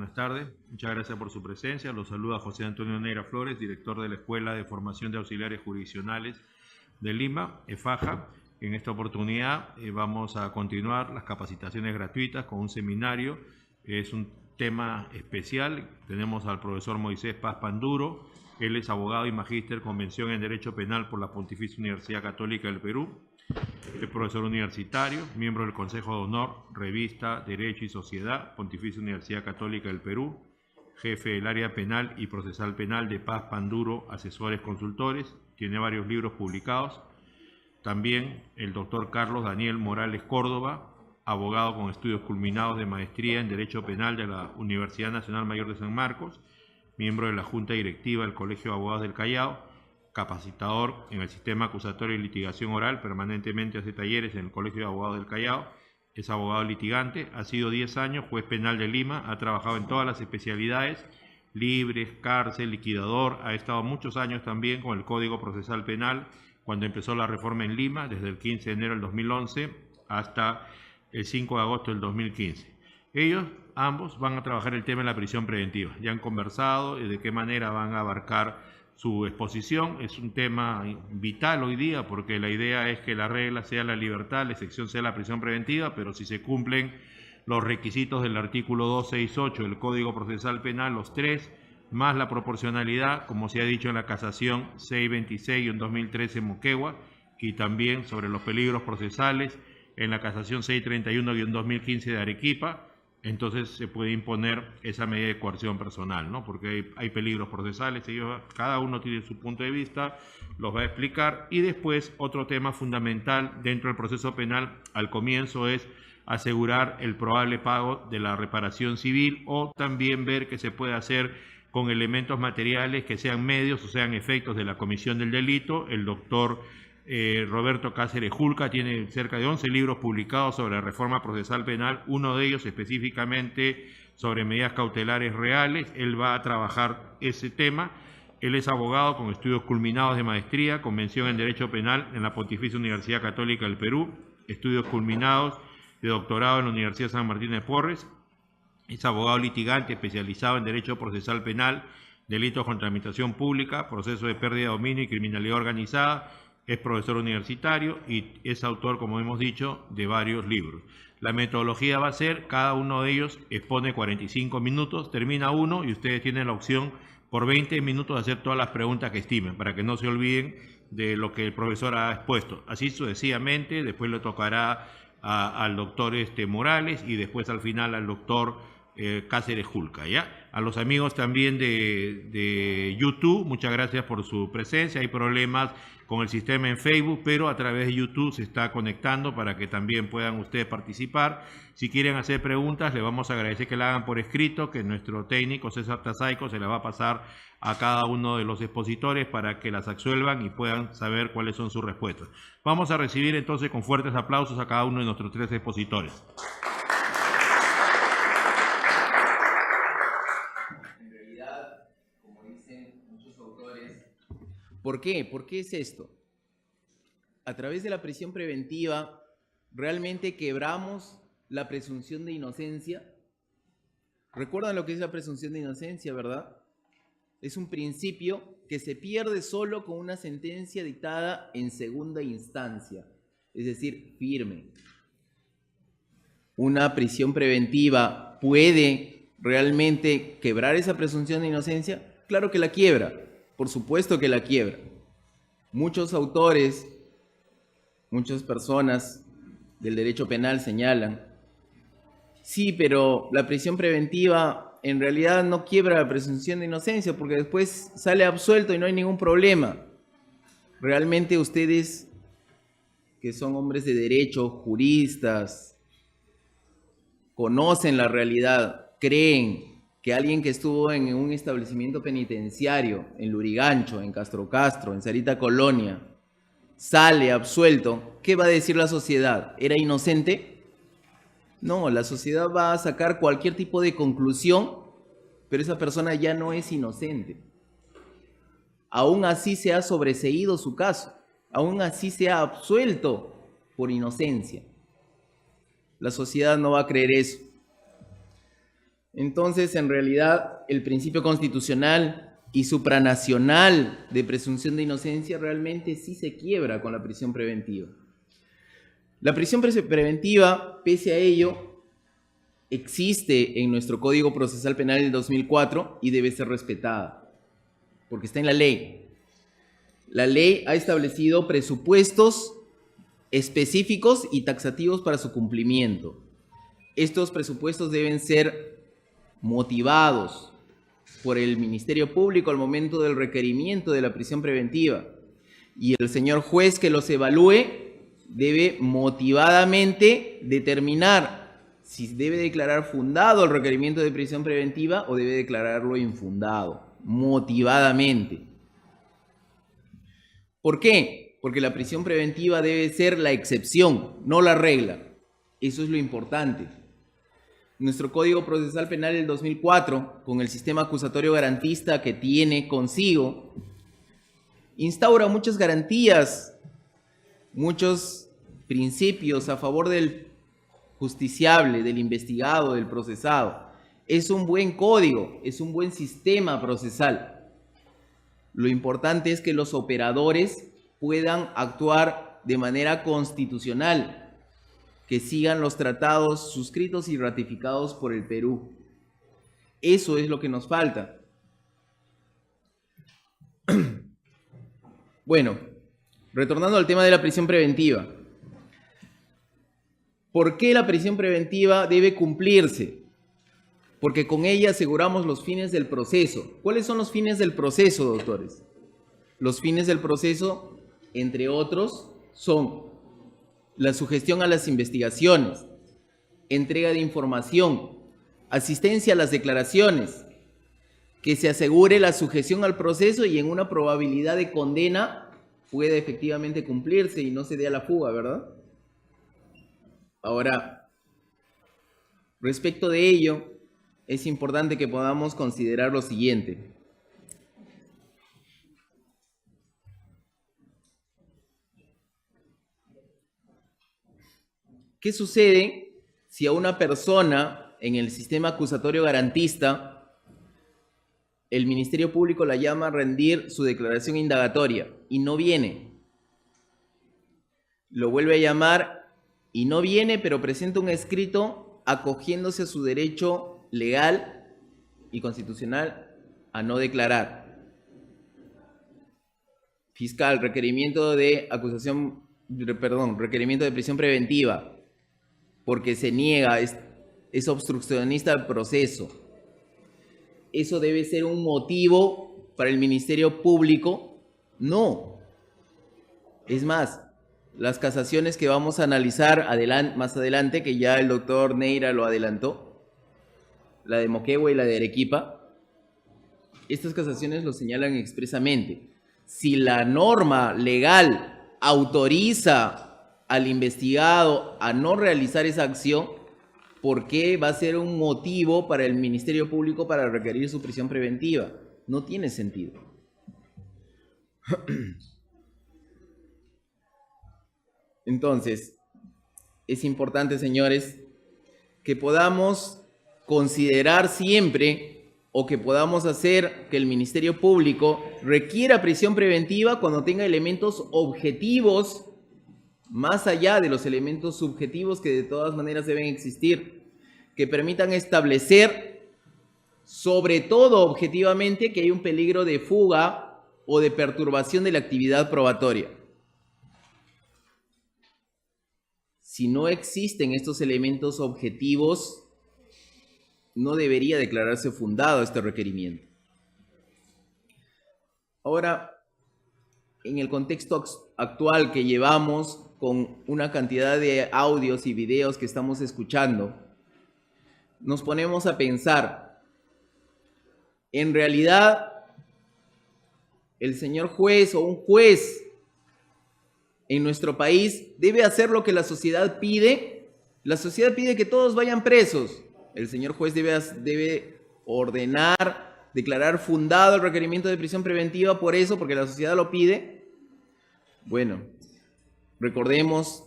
buenas tardes. Muchas gracias por su presencia. Los saluda José Antonio Neira Flores, director de la Escuela de Formación de Auxiliares Jurisdiccionales de Lima, EFAJA. En esta oportunidad vamos a continuar las capacitaciones gratuitas con un seminario. Es un tema especial. Tenemos al profesor Moisés Paz Panduro. Él es abogado y magíster con mención en Derecho Penal por la Pontificia Universidad Católica del Perú. Es profesor universitario, miembro del Consejo de Honor, revista Derecho y Sociedad, Pontificia Universidad Católica del Perú, jefe del área penal y procesal penal de Paz Panduro, asesores consultores, tiene varios libros publicados. También el doctor Carlos Daniel Morales Córdoba, abogado con estudios culminados de maestría en Derecho Penal de la Universidad Nacional Mayor de San Marcos, miembro de la Junta Directiva del Colegio de Abogados del Callao, capacitador en el sistema acusatorio y litigación oral, permanentemente hace talleres en el Colegio de Abogados del Callao, es abogado litigante, ha sido 10 años juez penal de Lima, ha trabajado en todas las especialidades, libres, cárcel, liquidador, ha estado muchos años también con el Código Procesal Penal, cuando empezó la reforma en Lima, desde el 15 de enero del 2011 hasta el 5 de agosto del 2015. Ellos, ambos, van a trabajar el tema de la prisión preventiva. Ya han conversado de qué manera van a abarcar su exposición. Es un tema vital hoy día porque la idea es que la regla sea la libertad, la excepción sea la prisión preventiva, pero si se cumplen los requisitos del artículo 268 del Código Procesal Penal, los tres, más la proporcionalidad, como se ha dicho en la casación 626-2013 Moquegua, y también sobre los peligros procesales en la casación 631-2015 de Arequipa, entonces se puede imponer esa medida de coerción personal, ¿no? Porque hay peligros procesales, ellos, cada uno tiene su punto de vista, los va a explicar. Y después otro tema fundamental dentro del proceso penal al comienzo es asegurar el probable pago de la reparación civil o también ver qué se puede hacer con elementos materiales que sean medios o sean efectos de la comisión del delito. El doctor Roberto Cáceres Julca tiene cerca de 11 libros publicados sobre reforma procesal penal, uno de ellos específicamente sobre medidas cautelares reales. Él va a trabajar ese tema. Él es abogado con estudios culminados de maestría, con mención en Derecho Penal en la Pontificia Universidad Católica del Perú, estudios culminados de doctorado en la Universidad San Martín de Porres. Es abogado litigante especializado en Derecho Procesal Penal, delitos contra la administración pública, proceso de pérdida de dominio y criminalidad organizada. Es profesor universitario y es autor, como hemos dicho, de varios libros. La metodología va a ser, cada uno de ellos expone 45 minutos, termina uno y ustedes tienen la opción por 20 minutos de hacer todas las preguntas que estimen, para que no se olviden de lo que el profesor ha expuesto. Así sucesivamente, después le tocará al doctor Morales y después al final al doctor Cáceres Julca, ¿ya? A los amigos también de YouTube, muchas gracias por su presencia. Hay problemas con el sistema en Facebook, pero a través de YouTube se está conectando para que también puedan ustedes participar. Si quieren hacer preguntas, les vamos a agradecer que la hagan por escrito, que nuestro técnico César Tazaico se la va a pasar a cada uno de los expositores para que las absuelvan y puedan saber cuáles son sus respuestas. Vamos a recibir entonces con fuertes aplausos a cada uno de nuestros tres expositores. ¿Por qué? ¿Por qué es esto? A través de la prisión preventiva, ¿realmente quebramos la presunción de inocencia? ¿Recuerdan lo que es la presunción de inocencia, verdad? Es un principio que se pierde solo con una sentencia dictada en segunda instancia, es decir, firme. ¿Una prisión preventiva puede realmente quebrar esa presunción de inocencia? Claro que la quiebra. Por supuesto que la quiebra. Muchos autores, muchas personas del derecho penal señalan, sí, pero la prisión preventiva en realidad no quiebra la presunción de inocencia porque después sale absuelto y no hay ningún problema. Realmente ustedes, que son hombres de derecho, juristas, conocen la realidad, creen que alguien que estuvo en un establecimiento penitenciario, en Lurigancho, en Castro Castro, en Sarita Colonia, sale absuelto, ¿qué va a decir la sociedad? ¿Era inocente? No, la sociedad va a sacar cualquier tipo de conclusión, pero esa persona ya no es inocente. Aún así se ha sobreseído su caso, aún así se ha absuelto por inocencia. La sociedad no va a creer eso. Entonces, en realidad, el principio constitucional y supranacional de presunción de inocencia realmente sí se quiebra con la prisión preventiva. La prisión preventiva, pese a ello, existe en nuestro Código Procesal Penal del 2004 y debe ser respetada, porque está en la ley. La ley ha establecido presupuestos específicos y taxativos para su cumplimiento. Estos presupuestos deben ser motivados por el Ministerio Público al momento del requerimiento de la prisión preventiva, y el señor juez que los evalúe debe motivadamente determinar si debe declarar fundado el requerimiento de prisión preventiva o debe declararlo infundado, motivadamente. ¿Por qué? Porque la prisión preventiva debe ser la excepción, no la regla. Eso es lo importante. Nuestro Código Procesal Penal del 2004, con el sistema acusatorio garantista que tiene consigo, instaura muchas garantías, muchos principios a favor del justiciable, del investigado, del procesado. Es un buen código, es un buen sistema procesal. Lo importante es que los operadores puedan actuar de manera constitucional, que sigan los tratados suscritos y ratificados por el Perú. Eso es lo que nos falta. Bueno, retornando al tema de la prisión preventiva. ¿Por qué la prisión preventiva debe cumplirse? Porque con ella aseguramos los fines del proceso. ¿Cuáles son los fines del proceso, doctores? Los fines del proceso, entre otros, son la sugestión a las investigaciones, entrega de información, asistencia a las declaraciones, que se asegure la sujeción al proceso y en una probabilidad de condena pueda efectivamente cumplirse y no se dé a la fuga, ¿verdad? Ahora, respecto de ello, es importante que podamos considerar lo siguiente. ¿Qué sucede si a una persona en el sistema acusatorio garantista el Ministerio Público la llama a rendir su declaración indagatoria y no viene? Lo vuelve a llamar y no viene, pero presenta un escrito acogiéndose a su derecho legal y constitucional a no declarar. Fiscal, requerimiento de requerimiento de prisión preventiva, porque se niega, es obstruccionista al proceso. ¿Eso debe ser un motivo para el Ministerio Público? No. Es más, las casaciones que vamos a analizar más adelante, que ya el doctor Neira lo adelantó, la de Moquegua y la de Arequipa, estas casaciones lo señalan expresamente. Si la norma legal autoriza al investigado a no realizar esa acción, ¿por qué va a ser un motivo para el Ministerio Público para requerir su prisión preventiva? No tiene sentido. Entonces, es importante, señores, que podamos considerar siempre o que podamos hacer que el Ministerio Público requiera prisión preventiva cuando tenga elementos objetivos más allá de los elementos subjetivos que de todas maneras deben existir, que permitan establecer, sobre todo objetivamente, que hay un peligro de fuga o de perturbación de la actividad probatoria. Si no existen estos elementos objetivos, no debería declararse fundado este requerimiento. Ahora, en el contexto actual que llevamos, con una cantidad de audios y videos que estamos escuchando, nos ponemos a pensar, en realidad, el señor juez o un juez en nuestro país debe hacer lo que la sociedad pide. La sociedad pide que todos vayan presos. El señor juez debe ordenar, declarar fundado el requerimiento de prisión preventiva por eso, porque la sociedad lo pide. Bueno, recordemos,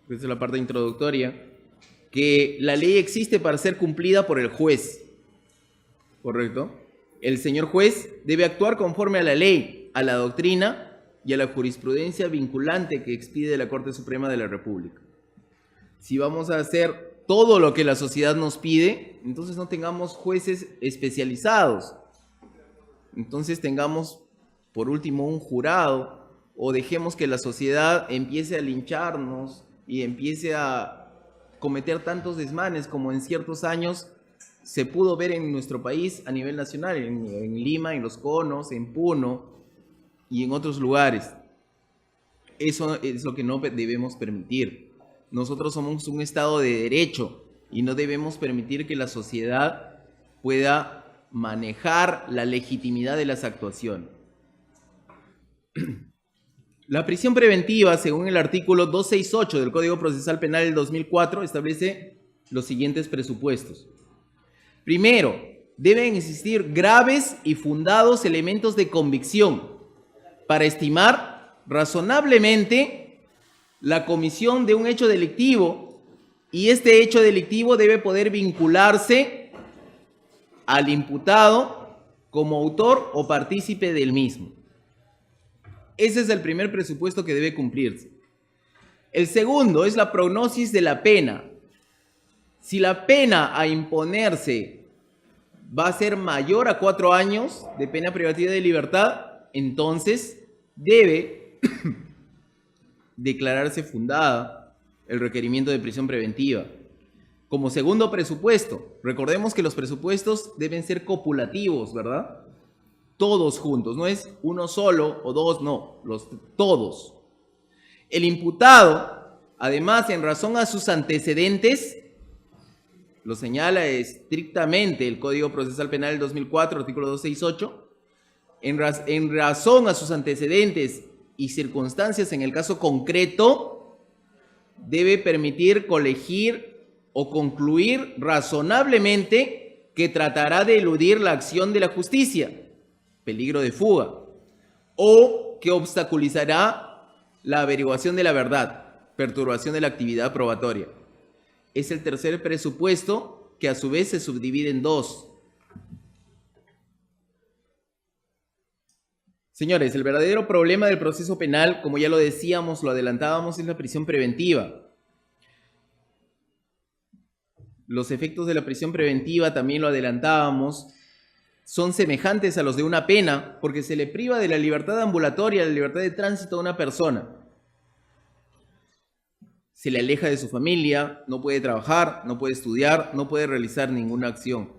esta es la parte introductoria, que la ley existe para ser cumplida por el juez. ¿correcto? El señor juez debe actuar conforme a la ley, a la doctrina y a la jurisprudencia vinculante que expide la Corte Suprema de la República. Si vamos a hacer todo lo que la sociedad nos pide, entonces no tengamos jueces especializados. Entonces tengamos, por último, un jurado, o dejemos que la sociedad empiece a lincharnos y empiece a cometer tantos desmanes como en ciertos años se pudo ver en nuestro país a nivel nacional, en Lima, en Los Conos, en Puno y en otros lugares. Eso es lo que no debemos permitir. Nosotros somos un Estado de derecho y no debemos permitir que la sociedad pueda manejar la legitimidad de las actuaciones. La prisión preventiva, según el artículo 268 del Código Procesal Penal del 2004, establece los siguientes presupuestos. Primero, deben existir graves y fundados elementos de convicción para estimar razonablemente la comisión de un hecho delictivo, y este hecho delictivo debe poder vincularse al imputado como autor o partícipe del mismo. Ese es el primer presupuesto que debe cumplirse. El segundo es la prognosis de la pena. Si la pena a imponerse va a ser mayor a 4 años de pena privativa de libertad, entonces debe declararse fundada el requerimiento de prisión preventiva. Como segundo presupuesto, recordemos que los presupuestos deben ser copulativos, ¿verdad? Todos juntos, no es uno solo o dos, no, todos. El imputado, además, en razón a sus antecedentes, lo señala estrictamente el Código Procesal Penal del 2004, artículo 268, en razón a sus antecedentes y circunstancias en el caso concreto, debe permitir colegir o concluir razonablemente que tratará de eludir la acción de la justicia, peligro de fuga, o que obstaculizará la averiguación de la verdad, perturbación de la actividad probatoria. Es el tercer presupuesto, que a su vez se subdivide en dos. Señores, el verdadero problema del proceso penal, como ya lo decíamos, lo adelantábamos, es la prisión preventiva. Los efectos de la prisión preventiva, también lo adelantábamos, son semejantes a los de una pena, porque se le priva de la libertad ambulatoria, de la libertad de tránsito a una persona. Se le aleja de su familia, no puede trabajar, no puede estudiar, no puede realizar ninguna acción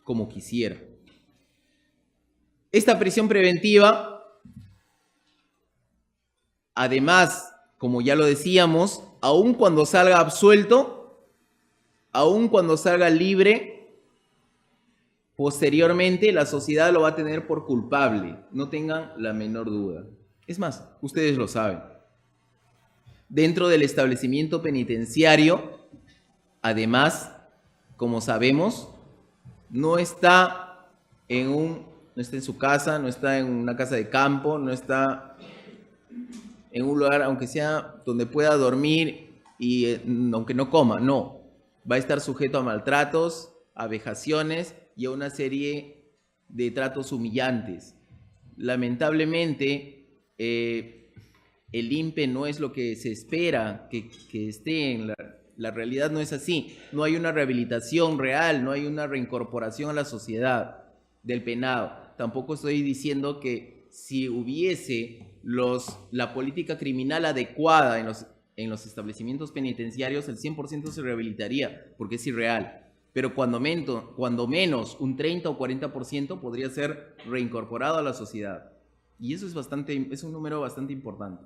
como quisiera. Esta prisión preventiva, además, como ya lo decíamos, aun cuando salga absuelto, aun cuando salga libre, posteriormente la sociedad lo va a tener por culpable, no tengan la menor duda. Es más, ustedes lo saben. Dentro del establecimiento penitenciario, además, como sabemos, no está en su casa, no está en una casa de campo, no está en un lugar, aunque sea donde pueda dormir y aunque no coma, no. Va a estar sujeto a maltratos, a vejaciones y a una serie de tratos humillantes. Lamentablemente, el INPE no es lo que se espera que esté en la realidad, no es así. No hay una rehabilitación real, no hay una reincorporación a la sociedad del penado. Tampoco estoy diciendo que si hubiese la política criminal adecuada en los establecimientos penitenciarios, el 100% se rehabilitaría, porque es irreal. Pero cuando menos un 30 o 40% podría ser reincorporado a la sociedad. Y eso es un número bastante importante.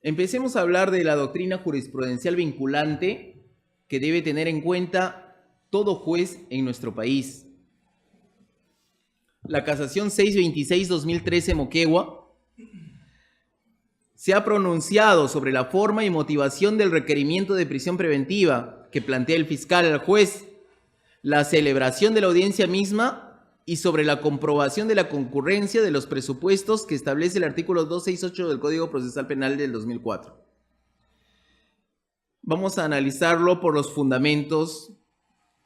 Empecemos a hablar de la doctrina jurisprudencial vinculante que debe tener en cuenta todo juez en nuestro país. La Casación 626-2013 Moquegua se ha pronunciado sobre la forma y motivación del requerimiento de prisión preventiva que plantea el fiscal al juez, la celebración de la audiencia misma y sobre la comprobación de la concurrencia de los presupuestos que establece el artículo 268 del Código Procesal Penal del 2004. Vamos a analizarlo por los fundamentos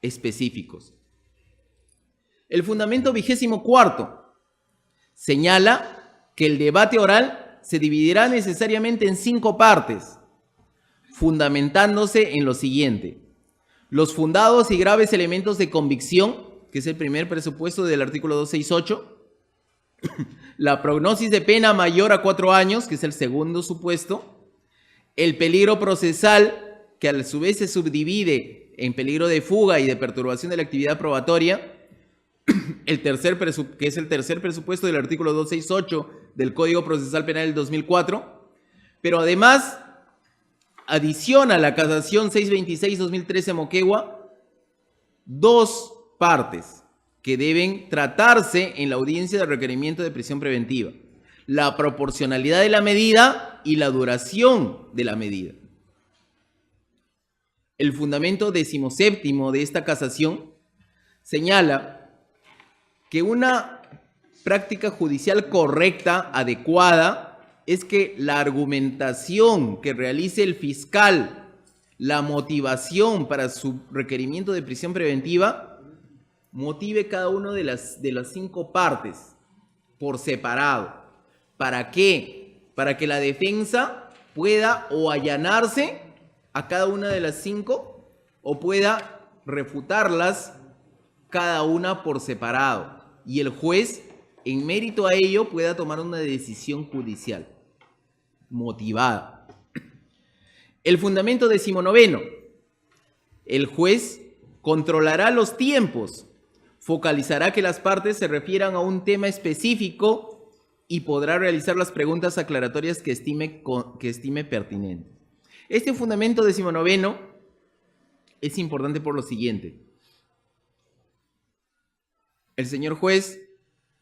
específicos. El fundamento 24 señala que el debate oral se dividirá necesariamente en 5 partes, fundamentándose en lo siguiente: los fundados y graves elementos de convicción, que es el primer presupuesto del artículo 268, la prognosis de pena mayor a 4 años, que es el segundo supuesto, el peligro procesal, que a su vez se subdivide en peligro de fuga y de perturbación de la actividad probatoria, que es el tercer presupuesto del artículo 268 del Código Procesal Penal del 2004, pero además adiciona la casación 626-2013 Moquegua 2 partes que deben tratarse en la audiencia de requerimiento de prisión preventiva: la proporcionalidad de la medida y la duración de la medida. El fundamento 17º de esta casación señala que una práctica judicial correcta, adecuada, es que la argumentación que realice el fiscal, la motivación para su requerimiento de prisión preventiva, motive cada una de las 5 partes por separado. ¿Para qué? Para que la defensa pueda o allanarse a cada una de las 5 o pueda refutarlas cada una por separado, y el juez, en mérito a ello, pueda tomar una decisión judicial motivada. El fundamento 19: el juez controlará los tiempos, focalizará que las partes se refieran a un tema específico y podrá realizar las preguntas aclaratorias que estime pertinentes. Este fundamento 19 es importante por lo siguiente: el señor juez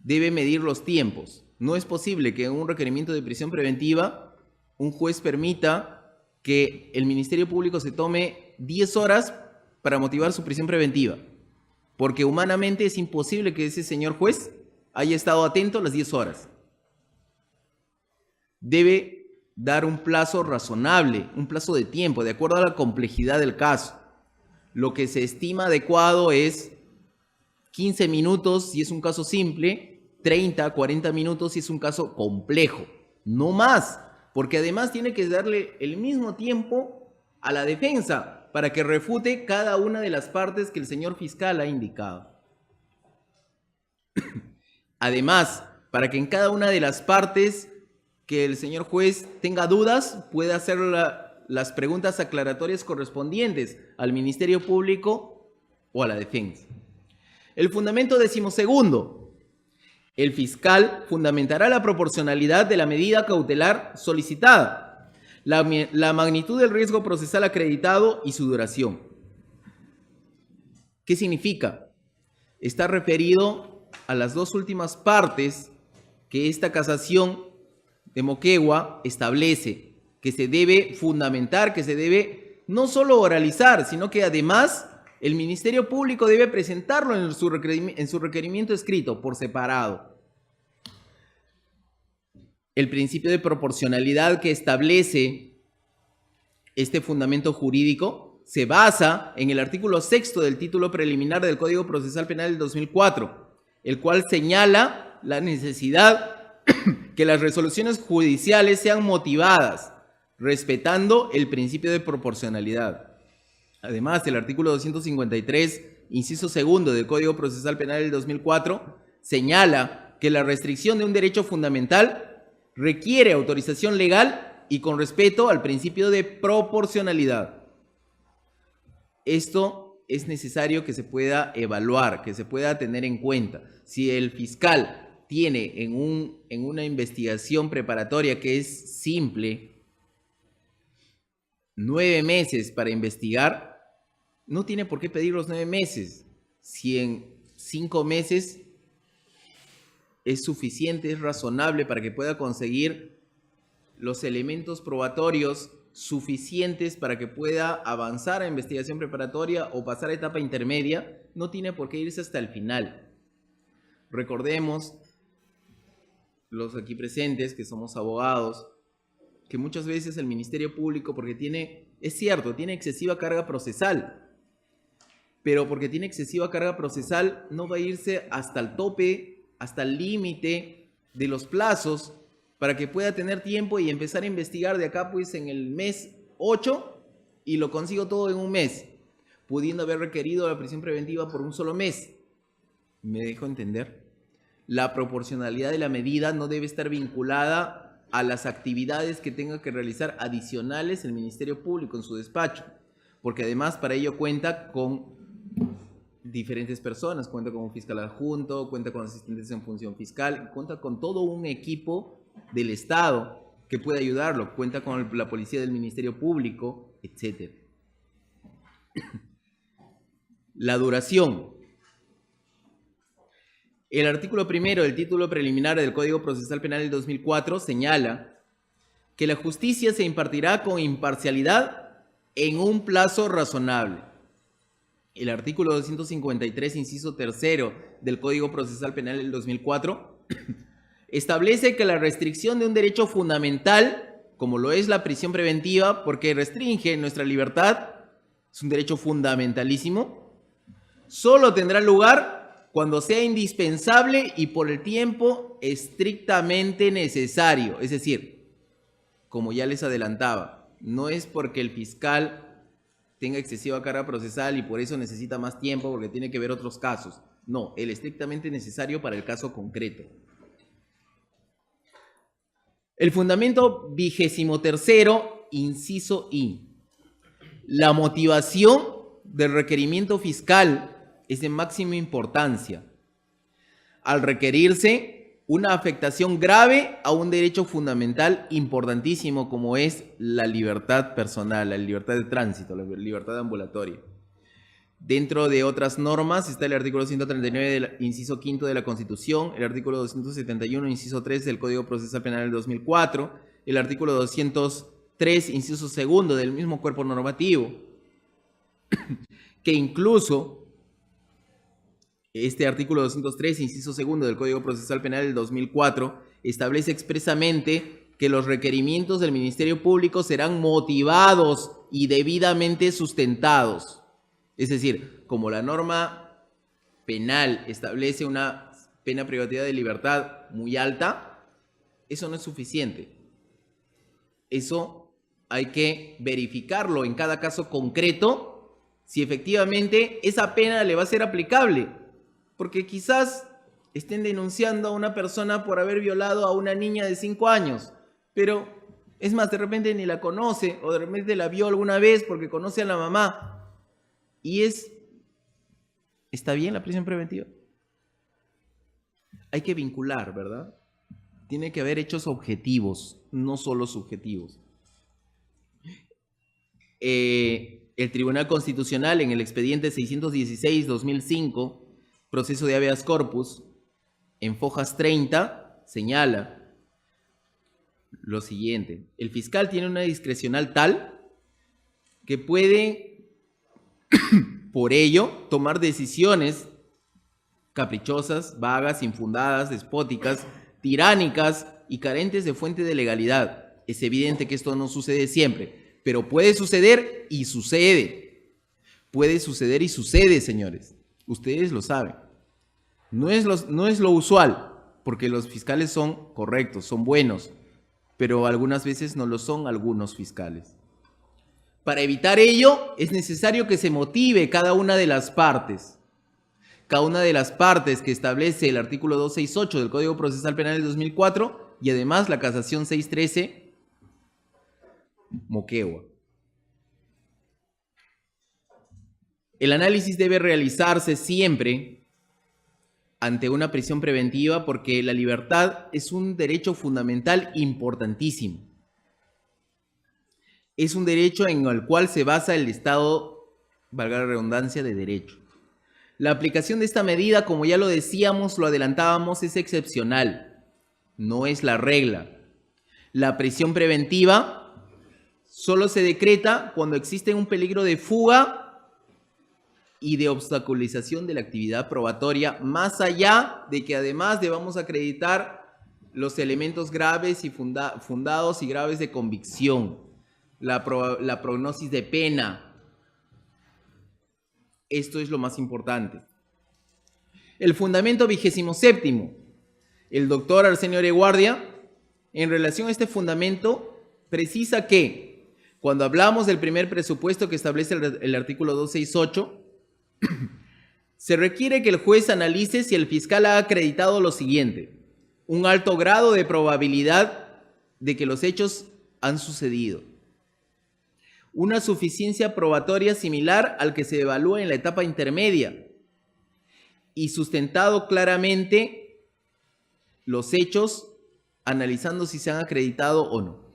debe medir los tiempos. No es posible que en un requerimiento de prisión preventiva un juez permita que el Ministerio Público se tome 10 horas para motivar su prisión preventiva, porque humanamente es imposible que ese señor juez haya estado atento las 10 horas. Debe dar un plazo razonable, un plazo de tiempo, de acuerdo a la complejidad del caso. Lo que se estima adecuado es 15 minutos si es un caso simple, 30, 40 minutos si es un caso complejo, no más, porque además tiene que darle el mismo tiempo a la defensa para que refute cada una de las partes que el señor fiscal ha indicado. Además, para que en cada una de las partes que el señor juez tenga dudas, pueda hacer las preguntas aclaratorias correspondientes al Ministerio Público o a la defensa. El fundamento 12: el fiscal fundamentará la proporcionalidad de la medida cautelar solicitada, la magnitud del riesgo procesal acreditado y su duración. ¿Qué significa? Está referido a las 2 últimas partes que esta casación de Moquegua establece, que se debe fundamentar, que se debe no solo oralizar, sino que además el Ministerio Público debe presentarlo en su requerimiento escrito por separado. El principio de proporcionalidad que establece este fundamento jurídico se basa en el artículo 6º del título preliminar del Código Procesal Penal del 2004, el cual señala la necesidad que las resoluciones judiciales sean motivadas, respetando el principio de proporcionalidad. Además, el artículo 253, inciso 2 del Código Procesal Penal del 2004, señala que la restricción de un derecho fundamental requiere autorización legal y con respeto al principio de proporcionalidad. Esto es necesario que se pueda evaluar, que se pueda tener en cuenta. Si el fiscal tiene en una investigación preparatoria que es simple 9 meses para investigar, no tiene por qué pedir los 9 meses. Si en 5 meses es suficiente, es razonable para que pueda conseguir los elementos probatorios suficientes para que pueda avanzar a investigación preparatoria o pasar a etapa intermedia, no tiene por qué irse hasta el final. Recordemos, los aquí presentes, que somos abogados, que muchas veces el Ministerio Público, porque es cierto, tiene excesiva carga procesal, pero porque tiene excesiva carga procesal, no va a irse hasta el tope, hasta el límite de los plazos para que pueda tener tiempo y empezar a investigar de acá pues en el mes 8 y lo consigo todo en un mes, pudiendo haber requerido la prisión preventiva por un solo mes. ¿Me dejo entender? La proporcionalidad de la medida no debe estar vinculada a las actividades que tenga que realizar adicionales el Ministerio Público en su despacho, porque además para ello cuenta con diferentes personas, cuenta con un fiscal adjunto, cuenta con asistentes en función fiscal, cuenta con todo un equipo del Estado que puede ayudarlo, cuenta con la policía del Ministerio Público, etc. La duración. El artículo 1 del título preliminar del Código Procesal Penal del 2004 señala que la justicia se impartirá con imparcialidad en un plazo razonable. El artículo 253, inciso 3 del Código Procesal Penal del 2004 establece que la restricción de un derecho fundamental, como lo es la prisión preventiva, porque restringe nuestra libertad, es un derecho fundamentalísimo, solo tendrá lugar cuando sea indispensable y por el tiempo estrictamente necesario. Es decir, como ya les adelantaba, no es porque el fiscal tenga excesiva carga procesal y por eso necesita más tiempo porque tiene que ver otros casos. No, el estrictamente necesario para el caso concreto. El fundamento 23º, inciso I. La motivación del requerimiento fiscal es de máxima importancia. Al requerirse una afectación grave a un derecho fundamental importantísimo como es la libertad personal, la libertad de tránsito, la libertad ambulatoria. Dentro de otras normas está el artículo 139 del inciso 5 de la Constitución, el artículo 271, inciso 3 del Código Procesal Penal del 2004, el artículo 203, inciso 2 del mismo cuerpo normativo, que incluso este artículo 203, inciso 2 del Código Procesal Penal del 2004 establece expresamente que los requerimientos del Ministerio Público serán motivados y debidamente sustentados. Es decir, como la norma penal establece una pena privativa de libertad muy alta, eso no es suficiente. Eso hay que verificarlo en cada caso concreto si efectivamente esa pena le va a ser aplicable. Porque quizás estén denunciando a una persona por haber violado a una niña de 5 años, pero es más, de repente ni la conoce o de repente la vio alguna vez porque conoce a la mamá. Y ¿está bien la prisión preventiva? Hay que vincular, ¿verdad? Tiene que haber hechos objetivos, no solo subjetivos. El Tribunal Constitucional en el expediente 616-2005, proceso de habeas corpus, en fojas 30, señala lo siguiente. El fiscal tiene una discrecional tal que puede por ello tomar decisiones caprichosas, vagas, infundadas, despóticas, tiránicas y carentes de fuente de legalidad. Es evidente que esto no sucede siempre, pero puede suceder y sucede. Puede suceder y sucede, señores. Ustedes lo saben. No es lo usual, porque los fiscales son correctos, son buenos, pero algunas veces no lo son algunos fiscales. Para evitar ello, es necesario que se motive cada una de las partes. Cada una de las partes que establece el artículo 268 del Código Procesal Penal del 2004 y además la casación 613, Moquegua. El análisis debe realizarse siempre ante una prisión preventiva porque la libertad es un derecho fundamental importantísimo. Es un derecho en el cual se basa el Estado, valga la redundancia, de derecho. La aplicación de esta medida, como ya lo decíamos, lo adelantábamos, es excepcional, no es la regla. La prisión preventiva solo se decreta cuando existe un peligro de fuga y de obstaculización de la actividad probatoria, más allá de que además debamos acreditar los elementos graves y fundados y graves de convicción. La prognosis de pena, Esto es lo más importante. El fundamento 27º. El doctor Arsenio Oreguardia, en relación a este fundamento, precisa que cuando hablamos del primer presupuesto que establece el artículo 268, se requiere que el juez analice si el fiscal ha acreditado lo siguiente: un alto grado de probabilidad de que los hechos han sucedido, una suficiencia probatoria similar al que se evalúa en la etapa intermedia y sustentado claramente los hechos, analizando si se han acreditado o no.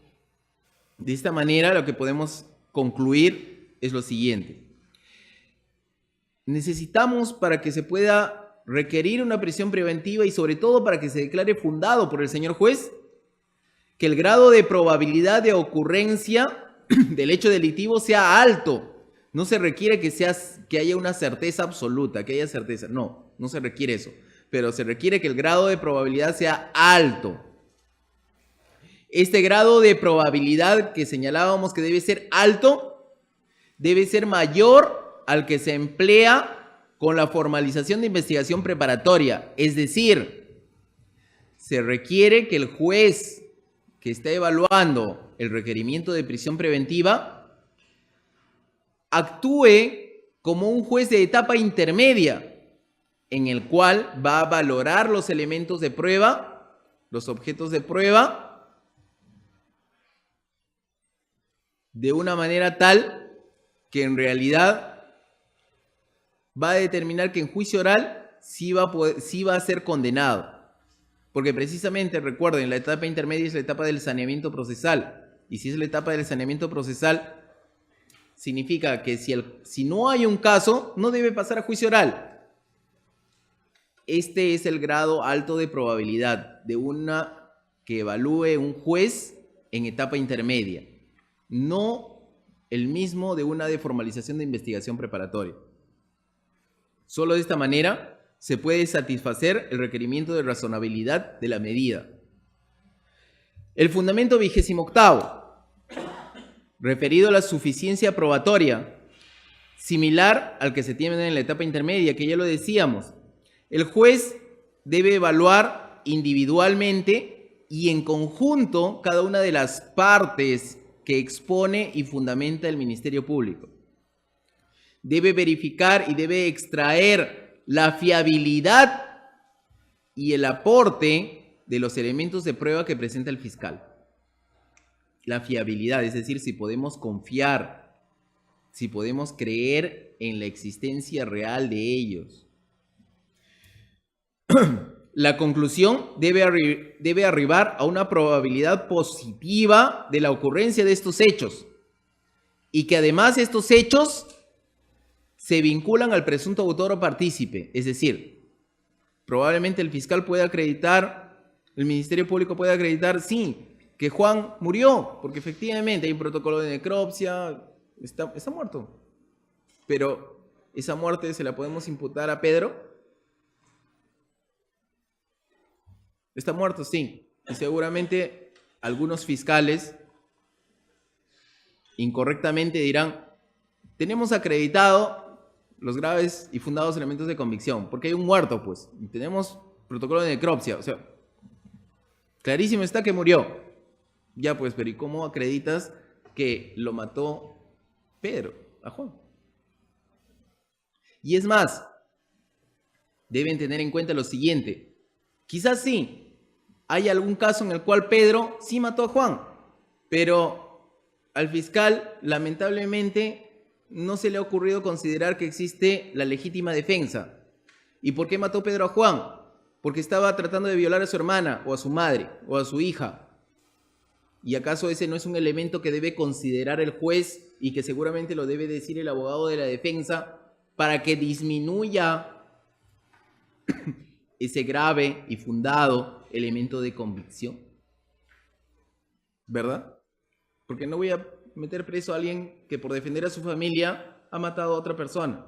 De esta manera, lo que podemos concluir es lo siguiente: necesitamos, para que se pueda requerir una prisión preventiva y sobre todo para que se declare fundado por el señor juez, que el grado de probabilidad de ocurrencia del hecho delictivo sea alto. No se requiere que haya una certeza absoluta, que haya certeza. No se requiere eso. Pero se requiere que el grado de probabilidad sea alto. Este grado de probabilidad que señalábamos que debe ser alto, debe ser mayor al que se emplea con la formalización de investigación preparatoria. Es decir, se requiere que el juez que está evaluando el requerimiento de prisión preventiva actúe como un juez de etapa intermedia, en el cual va a valorar los elementos de prueba, los objetos de prueba, de una manera tal que en realidad va a determinar que en juicio oral sí va a ser condenado. Porque precisamente, recuerden, la etapa intermedia es la etapa del saneamiento procesal. Y si es la etapa del saneamiento procesal, significa que si no hay un caso, no debe pasar a juicio oral. Este es el grado alto de probabilidad de una que evalúe un juez en etapa intermedia. No el mismo de una de formalización de investigación preparatoria. Solo de esta manera se puede satisfacer el requerimiento de razonabilidad de la medida. El fundamento 28º, referido a la suficiencia probatoria, similar al que se tiene en la etapa intermedia, que ya lo decíamos. El juez debe evaluar individualmente y en conjunto cada una de las partes que expone y fundamenta el Ministerio Público. Debe verificar y debe extraer la fiabilidad y el aporte de los elementos de prueba que presenta el fiscal. La fiabilidad, es decir, si podemos confiar, si podemos creer en la existencia real de ellos. La conclusión debe arribar a una probabilidad positiva de la ocurrencia de estos hechos y que además estos hechos se vinculan al presunto autor o partícipe. Es decir, probablemente el fiscal puede acreditar, el Ministerio Público puede acreditar, sí, que Juan murió, porque efectivamente hay un protocolo de necropsia, está muerto. Pero esa muerte se la podemos imputar a Pedro. Está muerto, sí. Y seguramente algunos fiscales incorrectamente dirán: tenemos acreditado los graves y fundados elementos de convicción, porque hay un muerto, pues, y tenemos protocolo de necropsia, o sea, clarísimo está que murió. Ya, pues, pero ¿y cómo acreditas que lo mató Pedro a Juan? Y es más, deben tener en cuenta lo siguiente: quizás sí, hay algún caso en el cual Pedro sí mató a Juan, pero al fiscal, lamentablemente, no se le ha ocurrido considerar que existe la legítima defensa. ¿Y por qué mató Pedro a Juan? Porque estaba tratando de violar a su hermana, o a su madre, o a su hija. ¿Y acaso ese no es un elemento que debe considerar el juez y que seguramente lo debe decir el abogado de la defensa para que disminuya ese grave y fundado elemento de convicción? ¿Verdad? Porque no voy a meter preso a alguien que por defender a su familia ha matado a otra persona.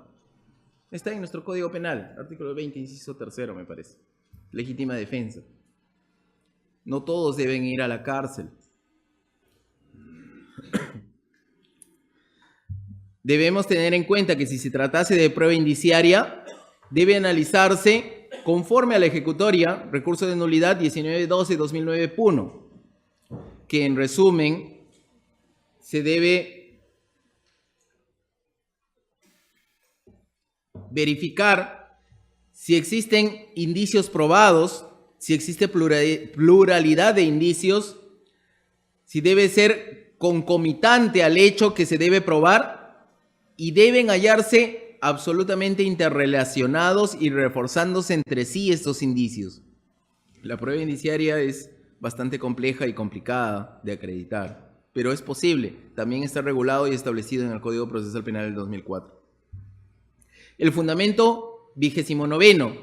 Está en nuestro Código Penal, artículo 20, inciso 3, me parece. Legítima defensa. No todos deben ir a la cárcel. debemos tener en cuenta que si se tratase de prueba indiciaria, debe analizarse conforme a la ejecutoria, recurso de nulidad 1912-2009-1, que en resumen se debe verificar si existen indicios probados, si existe pluralidad de indicios, si debe ser concomitante al hecho que se debe probar y deben hallarse absolutamente interrelacionados y reforzándose entre sí estos indicios. La prueba indiciaria es bastante compleja y complicada de acreditar, pero es posible. También está regulado y establecido en el Código Procesal Penal del 2004. El fundamento 29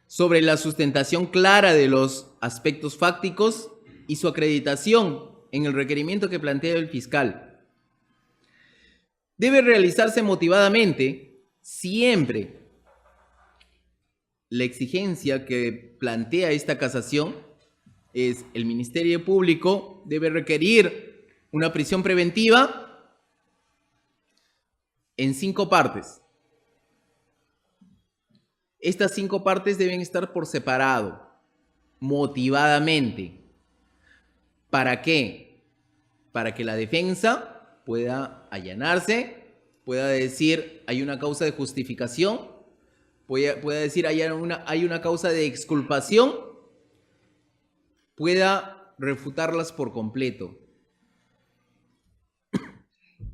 sobre la sustentación clara de los aspectos fácticos y su acreditación en el requerimiento que plantea el fiscal. Debe realizarse motivadamente siempre. La exigencia que plantea esta casación es: el Ministerio Público debe requerir una prisión preventiva en 5 partes. Estas 5 partes deben estar por separado, motivadamente. ¿Para qué? Para que la defensa pueda allanarse, pueda decir hay una causa de justificación, pueda decir hay una causa de exculpación, pueda refutarlas por completo.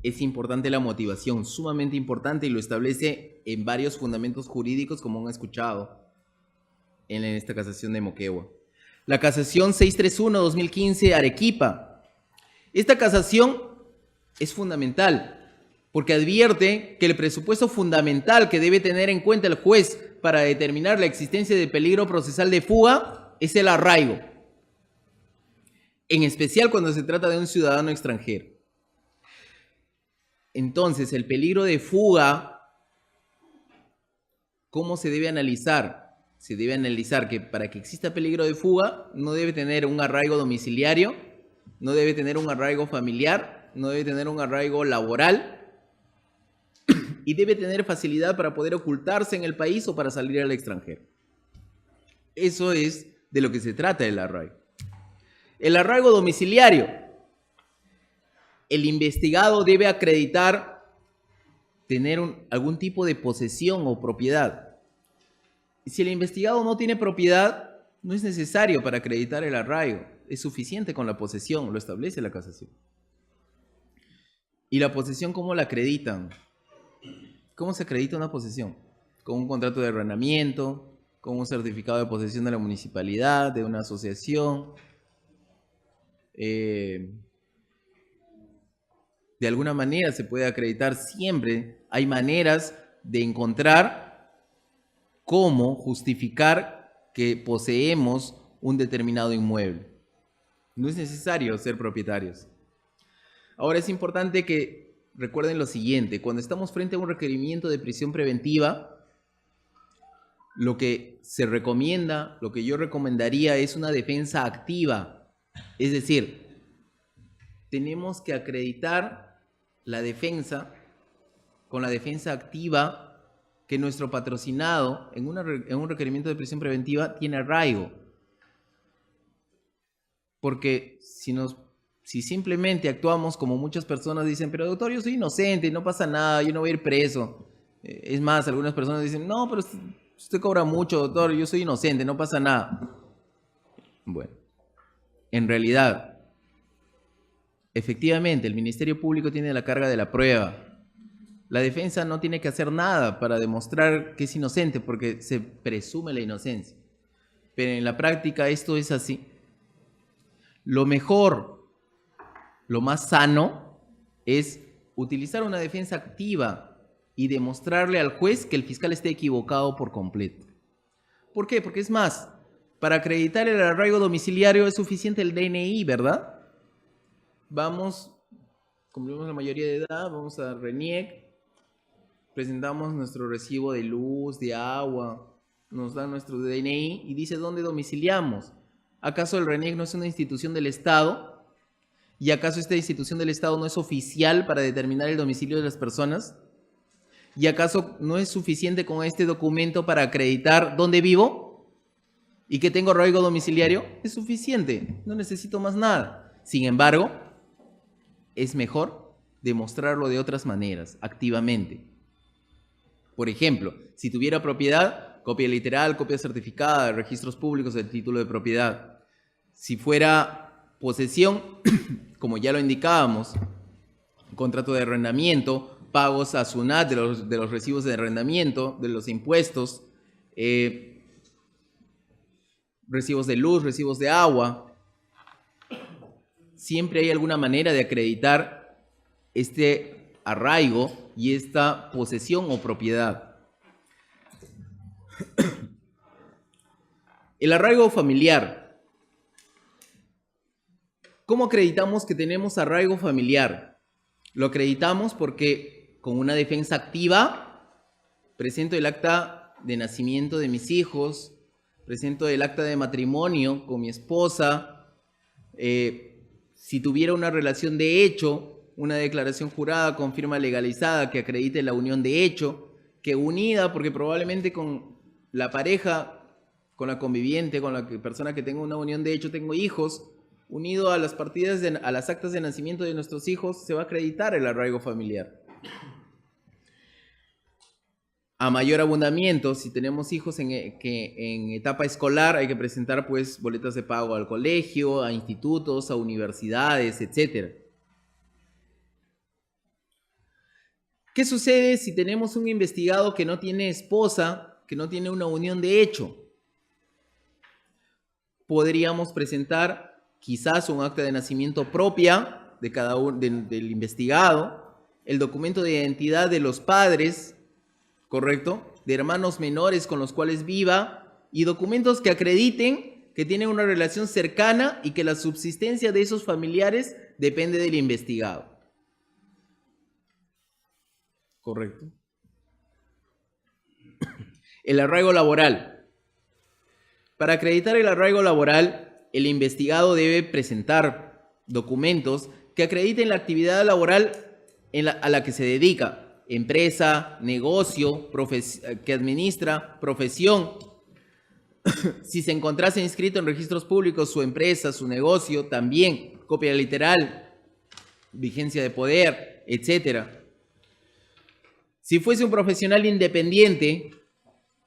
Es importante la motivación, sumamente importante, y lo establece en varios fundamentos jurídicos, como han escuchado en esta casación de Moquegua. La casación 631-2015 Arequipa. Esta casación es fundamental porque advierte que el presupuesto fundamental que debe tener en cuenta el juez para determinar la existencia de peligro procesal de fuga es el arraigo, en especial cuando se trata de un ciudadano extranjero. Entonces, el peligro de fuga, ¿cómo se debe analizar? Se debe analizar que para que exista peligro de fuga no debe tener un arraigo domiciliario, no debe tener un arraigo familiar, no debe tener un arraigo laboral y debe tener facilidad para poder ocultarse en el país o para salir al extranjero. Eso es de lo que se trata el arraigo. El arraigo domiciliario. El investigado debe acreditar tener algún tipo de posesión o propiedad. Y si el investigado no tiene propiedad, no es necesario para acreditar el arraigo. Es suficiente con la posesión, lo establece la casación. ¿Y la posesión cómo la acreditan? ¿Cómo se acredita una posesión? Con un contrato de arrendamiento, con un certificado de posesión de la municipalidad, de una asociación. De alguna manera se puede acreditar siempre. Hay maneras de encontrar cómo justificar que poseemos un determinado inmueble. No es necesario ser propietarios. Ahora es importante que recuerden lo siguiente: cuando estamos frente a un requerimiento de prisión preventiva, lo que se recomienda, lo que yo recomendaría es una defensa activa. Es decir, tenemos que acreditar la defensa con la defensa activa que nuestro patrocinado en un requerimiento de prisión preventiva tiene arraigo. Porque si simplemente actuamos como muchas personas dicen, pero doctor, yo soy inocente, no pasa nada, yo no voy a ir preso. Es más, algunas personas dicen, no, pero usted cobra mucho, doctor, yo soy inocente, no pasa nada. Bueno, en realidad, efectivamente, el Ministerio Público tiene la carga de la prueba. La defensa no tiene que hacer nada para demostrar que es inocente porque se presume la inocencia. Pero en la práctica esto es así. Lo mejor, lo más sano, es utilizar una defensa activa y demostrarle al juez que el fiscal esté equivocado por completo. ¿Por qué? Porque es más, para acreditar el arraigo domiciliario es suficiente el DNI, ¿verdad? Cumplimos la mayoría de edad, vamos a RENIEC, presentamos nuestro recibo de luz, de agua, nos dan nuestro DNI y dice dónde domiciliamos. ¿Acaso el RENIEC no es una institución del Estado? ¿Y acaso esta institución del Estado no es oficial para determinar el domicilio de las personas? ¿Y acaso no es suficiente con este documento para acreditar dónde vivo y que tengo arraigo domiciliario? Es suficiente, no necesito más nada. Sin embargo, es mejor demostrarlo de otras maneras, activamente. Por ejemplo, si tuviera propiedad, copia literal, copia certificada de registros públicos del título de propiedad. Si fuera posesión, como ya lo indicábamos, contrato de arrendamiento, pagos a SUNAT de los recibos de arrendamiento, de los impuestos, recibos de luz, recibos de agua. Siempre hay alguna manera de acreditar este arraigo y esta posesión o propiedad. El arraigo familiar. ¿Cómo acreditamos que tenemos arraigo familiar? Lo acreditamos porque con una defensa activa presento el acta de nacimiento de mis hijos, presento el acta de matrimonio con mi esposa, si tuviera una relación de hecho, una declaración jurada con firma legalizada que acredite la unión de hecho, que unida, porque probablemente con la pareja, con la conviviente, con la persona que tenga una unión de hecho, tengo hijos, unido a las partidas, a las actas de nacimiento de nuestros hijos, se va a acreditar el arraigo familiar. A mayor abundamiento, si tenemos hijos en etapa escolar, hay que presentar pues boletas de pago al colegio, a institutos, a universidades, etc. ¿Qué sucede si tenemos un investigado que no tiene esposa, que no tiene una unión de hecho? Podríamos presentar quizás un acta de nacimiento propia de cada uno del investigado, el documento de identidad de los padres, ¿correcto? De hermanos menores con los cuales viva y documentos que acrediten que tienen una relación cercana y que la subsistencia de esos familiares depende del investigado. ¿Correcto? El arraigo laboral. Para acreditar el arraigo laboral, el investigado debe presentar documentos que acrediten la actividad laboral a la que se dedica. Empresa, negocio, que administra, profesión. Si se encontrase inscrito en registros públicos su empresa, su negocio, también copia literal, vigencia de poder, etc. Si fuese un profesional independiente,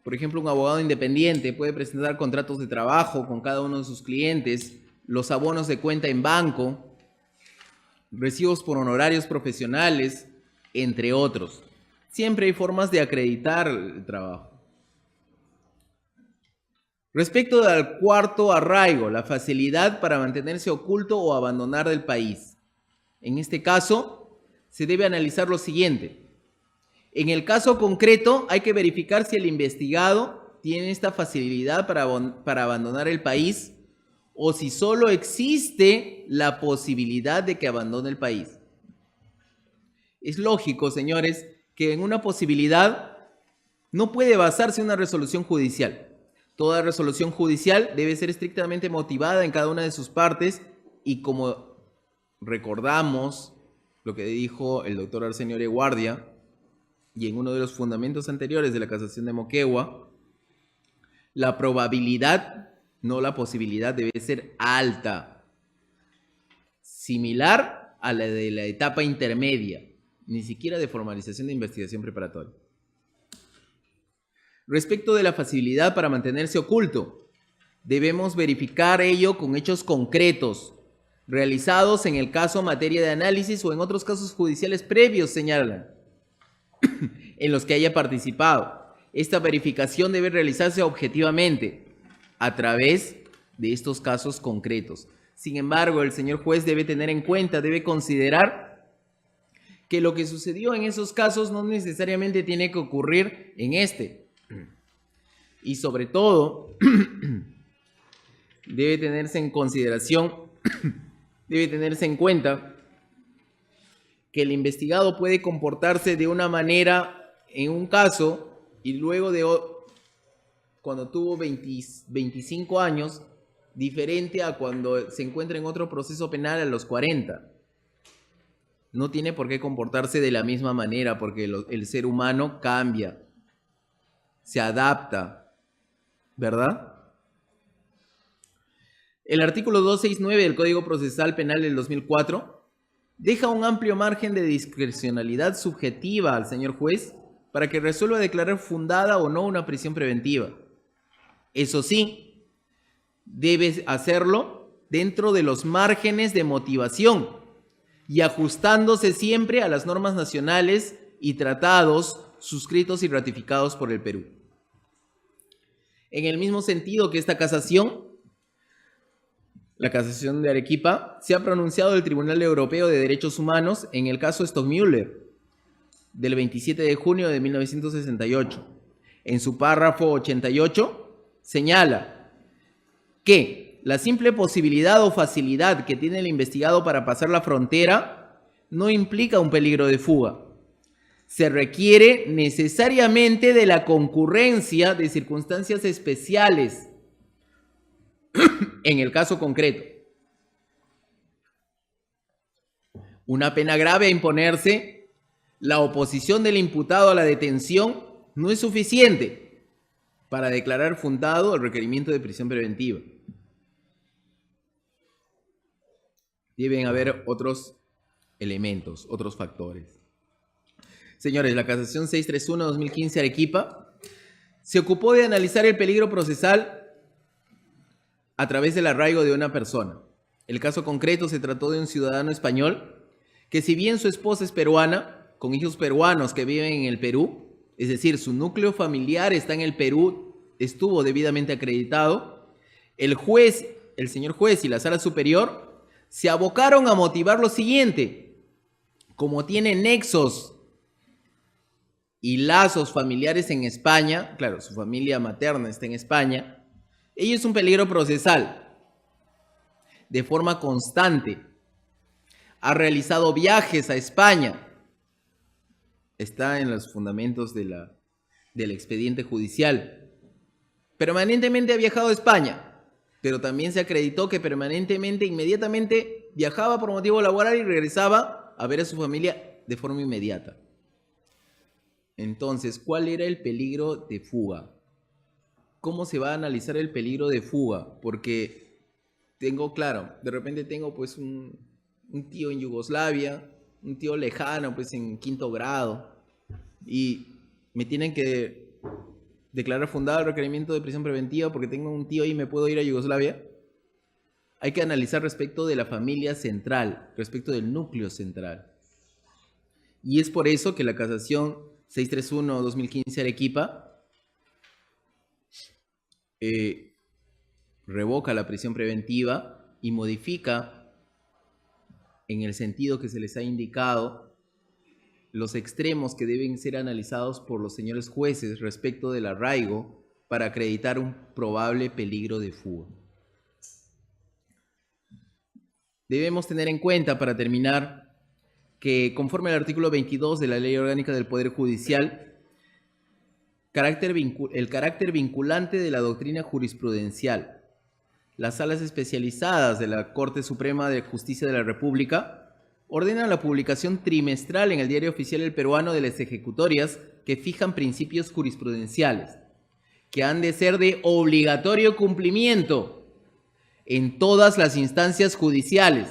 por ejemplo un abogado independiente, puede presentar contratos de trabajo con cada uno de sus clientes, los abonos de cuenta en banco, recibos por honorarios profesionales, entre otros. Siempre hay formas de acreditar el trabajo. Respecto al cuarto arraigo, la facilidad para mantenerse oculto o abandonar del país. En este caso, se debe analizar lo siguiente. En el caso concreto, hay que verificar si el investigado tiene esta facilidad para abandonar el país o si solo existe la posibilidad de que abandone el país. Es lógico, señores, que en una posibilidad no puede basarse una resolución judicial. Toda resolución judicial debe ser estrictamente motivada en cada una de sus partes y como recordamos lo que dijo el doctor Arsenio Oreguardia y en uno de los fundamentos anteriores de la casación de Moquegua, la probabilidad, no la posibilidad, debe ser alta, similar a la de la etapa intermedia. Ni siquiera de formalización de investigación preparatoria. Respecto de la facilidad para mantenerse oculto, debemos verificar ello con hechos concretos, realizados en el caso materia de análisis o en otros casos judiciales previos, señalan, en los que haya participado. Esta verificación debe realizarse objetivamente, a través de estos casos concretos. Sin embargo, el señor juez debe tener en cuenta, debe considerar que lo que sucedió en esos casos no necesariamente tiene que ocurrir en este. Y sobre todo, debe tenerse en consideración, debe tenerse en cuenta que el investigado puede comportarse de una manera en un caso y luego cuando tuvo 25 años, diferente a cuando se encuentra en otro proceso penal a los 40. No tiene por qué comportarse de la misma manera, porque el ser humano cambia, se adapta, ¿verdad? El artículo 269 del Código Procesal Penal del 2004 deja un amplio margen de discrecionalidad subjetiva al señor juez para que resuelva declarar fundada o no una prisión preventiva. Eso sí, debe hacerlo dentro de los márgenes de motivación y ajustándose siempre a las normas nacionales y tratados suscritos y ratificados por el Perú. En el mismo sentido que esta casación, la casación de Arequipa, se ha pronunciado el Tribunal Europeo de Derechos Humanos en el caso Stockmüller del 27 de junio de 1968. En su párrafo 88 señala que la simple posibilidad o facilidad que tiene el investigado para pasar la frontera no implica un peligro de fuga. Se requiere necesariamente de la concurrencia de circunstancias especiales en el caso concreto. Una pena grave a imponerse, la oposición del imputado a la detención no es suficiente para declarar fundado el requerimiento de prisión preventiva. Deben haber otros elementos, otros factores. Señores, la casación 631-2015 Arequipa se ocupó de analizar el peligro procesal a través del arraigo de una persona. El caso concreto se trató de un ciudadano español que, si bien su esposa es peruana, con hijos peruanos que viven en el Perú, es decir, su núcleo familiar está en el Perú, estuvo debidamente acreditado, el juez, el señor juez y la sala superior se abocaron a motivar lo siguiente: como tiene nexos y lazos familiares en España, claro, su familia materna está en España, ella es un peligro procesal. De forma constante, ha realizado viajes a España, está en los fundamentos del expediente judicial. Permanentemente ha viajado a España, pero también se acreditó que permanentemente, inmediatamente, viajaba por motivo laboral y regresaba a ver a su familia de forma inmediata. Entonces, ¿cuál era el peligro de fuga? ¿Cómo se va a analizar el peligro de fuga? Porque de repente tengo pues un tío en Yugoslavia, un tío lejano pues en 5º grado, y me tienen que declarar fundado el requerimiento de prisión preventiva porque tengo un tío y me puedo ir a Yugoslavia. Hay que analizar respecto de la familia central, respecto del núcleo central. Y es por eso que la casación 631-2015 Arequipa revoca la prisión preventiva y modifica, en el sentido que se les ha indicado, los extremos que deben ser analizados por los señores jueces respecto del arraigo para acreditar un probable peligro de fuga. Debemos tener en cuenta, para terminar, que conforme al artículo 22 de la Ley Orgánica del Poder Judicial, el carácter vinculante de la doctrina jurisprudencial, las salas especializadas de la Corte Suprema de Justicia de la República ordenan la publicación trimestral en el Diario Oficial El Peruano de las ejecutorias que fijan principios jurisprudenciales, que han de ser de obligatorio cumplimiento en todas las instancias judiciales.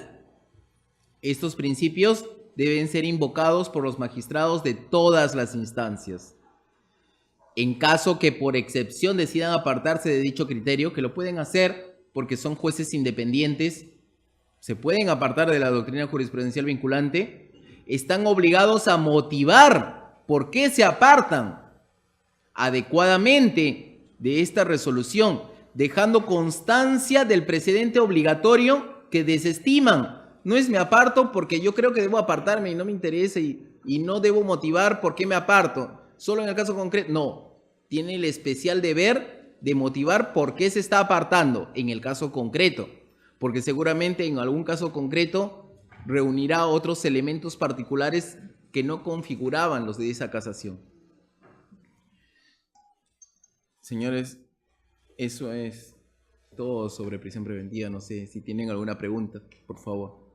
Estos principios deben ser invocados por los magistrados de todas las instancias. En caso que por excepción decidan apartarse de dicho criterio, que lo pueden hacer porque son jueces independientes, se pueden apartar de la doctrina jurisprudencial vinculante, están obligados a motivar por qué se apartan adecuadamente de esta resolución, dejando constancia del precedente obligatorio que desestiman. No es me aparto porque yo creo que debo apartarme y no me interesa y no debo motivar por qué me aparto. Solo en el caso concreto, no. Tiene el especial deber de motivar por qué se está apartando en el caso concreto. Porque seguramente en algún caso concreto reunirá otros elementos particulares que no configuraban los de esa casación. Señores, eso es Todo sobre prisión preventiva, no sé si tienen alguna pregunta, por favor.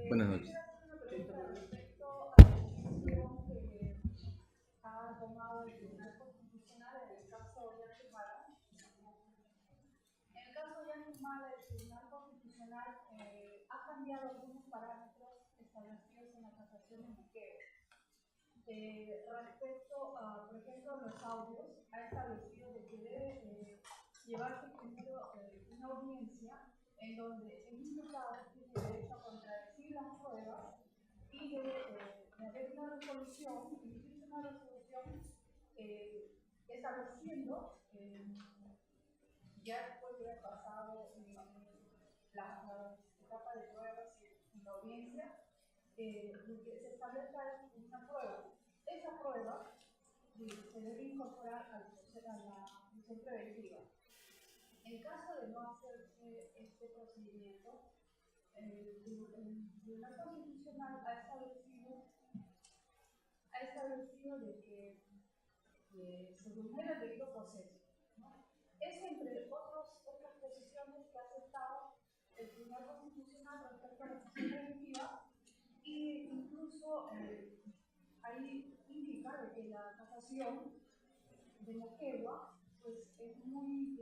Buenas noches. Ha tomado el Tribunal Constitucional en el caso de Yatumala. En el caso de Yatumala, el Tribunal Constitucional ha cambiado algunos parámetros establecidos en la casación en Moquegua. Respecto a, por ejemplo, los audios, ha establecido de que debe llevarse primero una audiencia en donde el imputado tiene derecho a contradecir las pruebas y debe haber una resolución, emitirse una resolución estableciendo, ya después de haber pasado la etapa de pruebas y la audiencia, que se establezca una prueba. Esa prueba se debe incorporar a la prisión preventiva. En caso de no hacerse este procedimiento, el Tribunal Constitucional ha establecido de que se vulnera el debido proceso, ¿no? Es entre otras posiciones que ha aceptado el Tribunal Constitucional respecto a la prisión preventiva, y incluso ahí indica de que la casación de Moquegua pues, es muy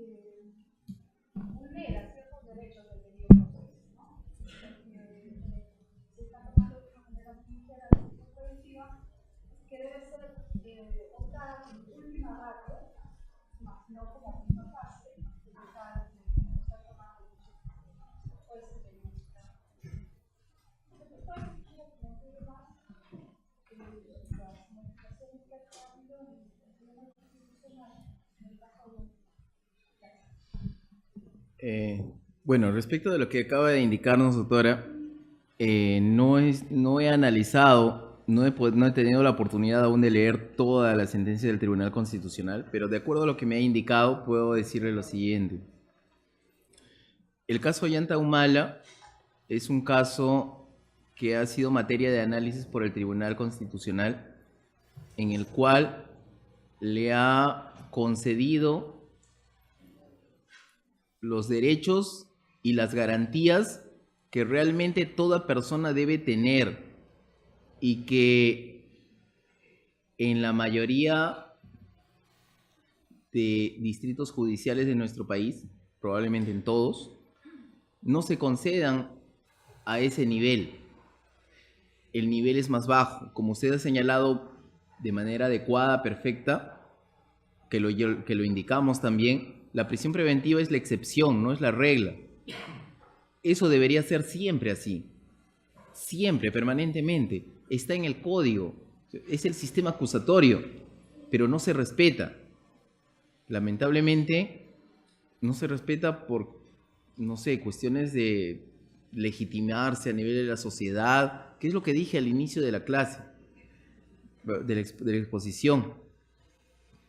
vulnera ciertos derechos del debido proceso, ¿no? Porque se está tomando de una manera muy ligera la prisión preventiva, que debe ser optada como última ratio, más no como primera fase, que está tomando pues Bueno, respecto de lo que acaba de indicarnos, doctora, no he analizado, no he tenido la oportunidad aún de leer toda la sentencia del Tribunal Constitucional, pero de acuerdo a lo que me ha indicado, puedo decirle lo siguiente. El caso Ollanta Humala es un caso que ha sido materia de análisis por el Tribunal Constitucional, en el cual le ha concedido los derechos y las garantías que realmente toda persona debe tener y que en la mayoría de distritos judiciales de nuestro país, probablemente en todos, no se concedan a ese nivel. El nivel es más bajo. Como usted ha señalado de manera adecuada, perfecta, que lo indicamos también, la prisión preventiva es la excepción, no es la regla. Eso debería ser siempre así. Siempre, permanentemente. Está en el código. Es el sistema acusatorio, pero no se respeta. Lamentablemente, no se respeta por, no sé, cuestiones de legitimarse a nivel de la sociedad, que es lo que dije al inicio de la clase, de la exposición.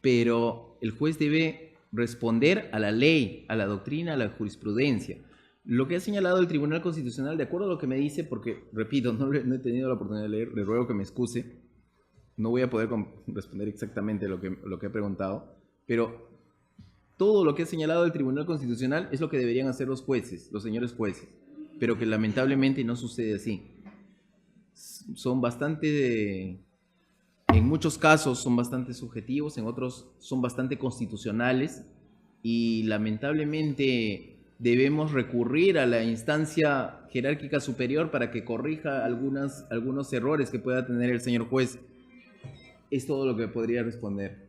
Pero el juez debe responder a la ley, a la doctrina, a la jurisprudencia. Lo que ha señalado el Tribunal Constitucional, de acuerdo a lo que me dice, porque, repito, no he tenido la oportunidad de leer, le ruego que me excuse, no voy a poder responder exactamente lo que he preguntado, pero todo lo que ha señalado el Tribunal Constitucional es lo que deberían hacer los jueces, los señores jueces, pero que lamentablemente no sucede así. Son bastante... En muchos casos son bastante subjetivos, en otros son bastante constitucionales y lamentablemente debemos recurrir a la instancia jerárquica superior para que corrija algunos errores que pueda tener el señor juez. Es todo lo que podría responder.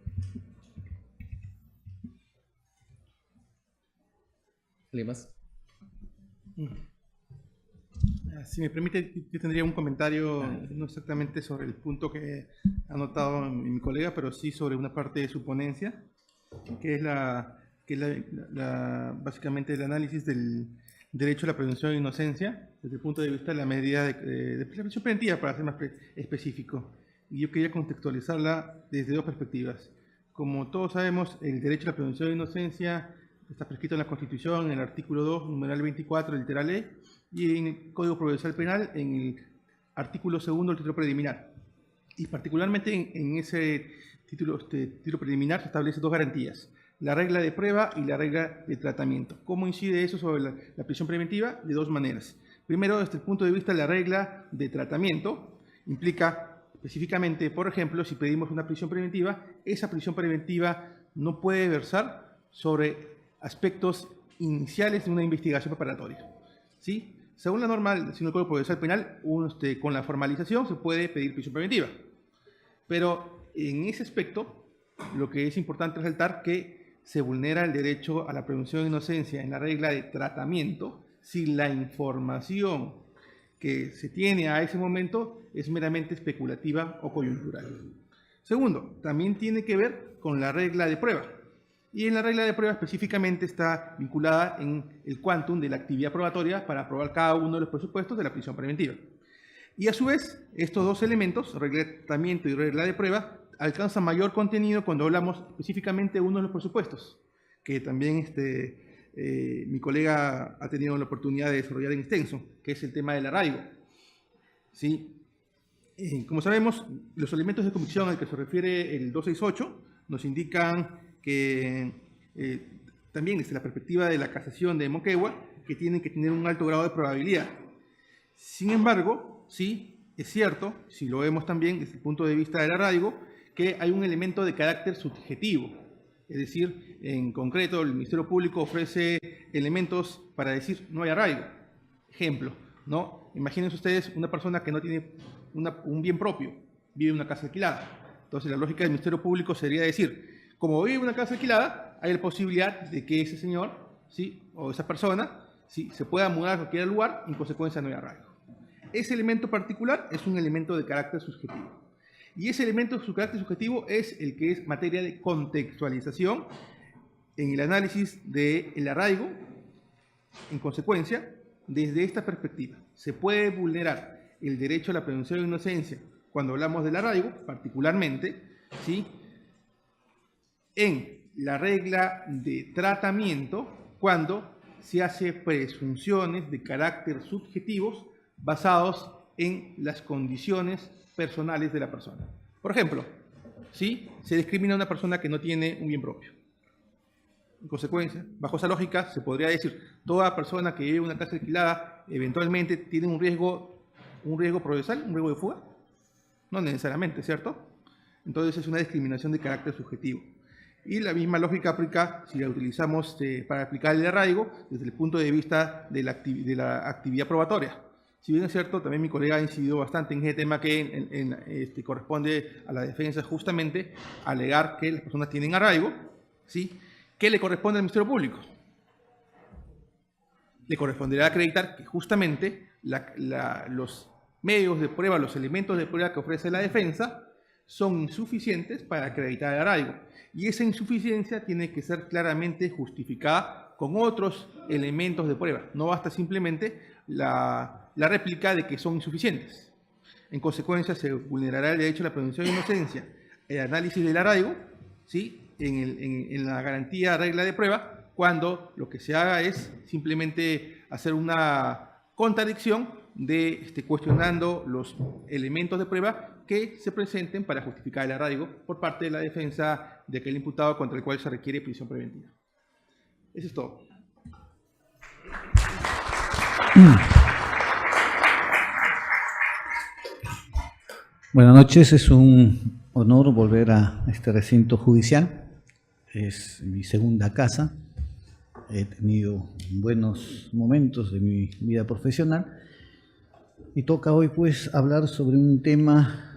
¿Alguien más? Si me permite, yo tendría un comentario, no exactamente sobre el punto que ha anotado mi colega, pero sí sobre una parte de su ponencia, que es básicamente el análisis de derecho a la presunción de inocencia desde el punto de vista de la medida de prisión preventiva, para ser más específico. Y yo quería contextualizarla desde dos perspectivas. Como todos sabemos, el derecho a la presunción de inocencia está prescrito en la Constitución, en el artículo 2, numeral 24, literal E, y en el Código Procesal Penal, en el artículo 2, el título preliminar. Y particularmente en ese título preliminar se establecen dos garantías: la regla de prueba y la regla de tratamiento. ¿Cómo incide eso sobre la prisión preventiva? De dos maneras. Primero, desde el punto de vista de la regla de tratamiento, implica específicamente, por ejemplo, si pedimos una prisión preventiva, esa prisión preventiva no puede versar sobre aspectos iniciales de una investigación preparatoria, ¿sí? Según la norma del Código Procesal Penal, con la formalización se puede pedir prisión preventiva. Pero en ese aspecto, lo que es importante resaltar que se vulnera el derecho a la presunción de inocencia en la regla de tratamiento si la información que se tiene a ese momento es meramente especulativa o coyuntural. Segundo, también tiene que ver con la regla de prueba. Y en la regla de prueba específicamente está vinculada en el quantum de la actividad probatoria para aprobar cada uno de los presupuestos de la prisión preventiva. Y a su vez, estos dos elementos, regla de tratamiento y regla de prueba, alcanzan mayor contenido cuando hablamos específicamente de uno de los presupuestos, que también mi colega ha tenido la oportunidad de desarrollar en extenso, que es el tema del arraigo. ¿Sí? Como sabemos, los elementos de convicción al que se refiere el 268 nos indican que también desde la perspectiva de la casación de Moquegua, que tienen que tener un alto grado de probabilidad. Sin embargo, sí, es cierto, si lo vemos también desde el punto de vista del arraigo, que hay un elemento de carácter subjetivo. Es decir, en concreto, el Ministerio Público ofrece elementos para decir no hay arraigo. Ejemplo, ¿no? Imagínense ustedes una persona que no tiene un bien propio, vive en una casa alquilada. Entonces, la lógica del Ministerio Público sería decir, como vive en una casa alquilada, hay la posibilidad de que ese señor, ¿sí?, o esa persona, ¿sí?, se pueda mudar a cualquier lugar, en consecuencia no hay arraigo. Ese elemento particular es un elemento de carácter subjetivo. Y ese elemento de su carácter subjetivo es el que es materia de contextualización en el análisis del arraigo. En consecuencia, desde esta perspectiva, se puede vulnerar el derecho a la presunción de inocencia cuando hablamos del arraigo, particularmente, ¿sí?, en la regla de tratamiento cuando se hace presunciones de carácter subjetivos basados en las condiciones personales de la persona. Por ejemplo, ¿sí?, se discrimina a una persona que no tiene un bien propio. En consecuencia, bajo esa lógica, se podría decir, toda persona que vive en una casa alquilada eventualmente tiene un riesgo procesal, un riesgo de fuga. No necesariamente, ¿cierto? Entonces es una discriminación de carácter subjetivo. Y la misma lógica aplica si la utilizamos para aplicar el arraigo desde el punto de vista de la actividad probatoria. Si bien es cierto, también mi colega ha incidido bastante en ese tema que corresponde a la defensa justamente alegar que las personas tienen arraigo, ¿sí?, ¿qué le corresponde al Ministerio Público? Le corresponderá acreditar que justamente los medios de prueba, los elementos de prueba que ofrece la defensa son insuficientes para acreditar el arraigo. Y esa insuficiencia tiene que ser claramente justificada con otros elementos de prueba. No basta simplemente la réplica de que son insuficientes. En consecuencia, se vulnerará el derecho a la presunción de inocencia, el análisis del arraigo, ¿sí?, en la garantía regla de prueba, cuando lo que se haga es simplemente hacer una contradicción cuestionando los elementos de prueba que se presenten para justificar el arraigo por parte de la defensa de aquel imputado contra el cual se requiere prisión preventiva. Eso es todo. Buenas noches, es un honor volver a este recinto judicial. Es mi segunda casa. He tenido buenos momentos de mi vida profesional y toca hoy pues hablar sobre un tema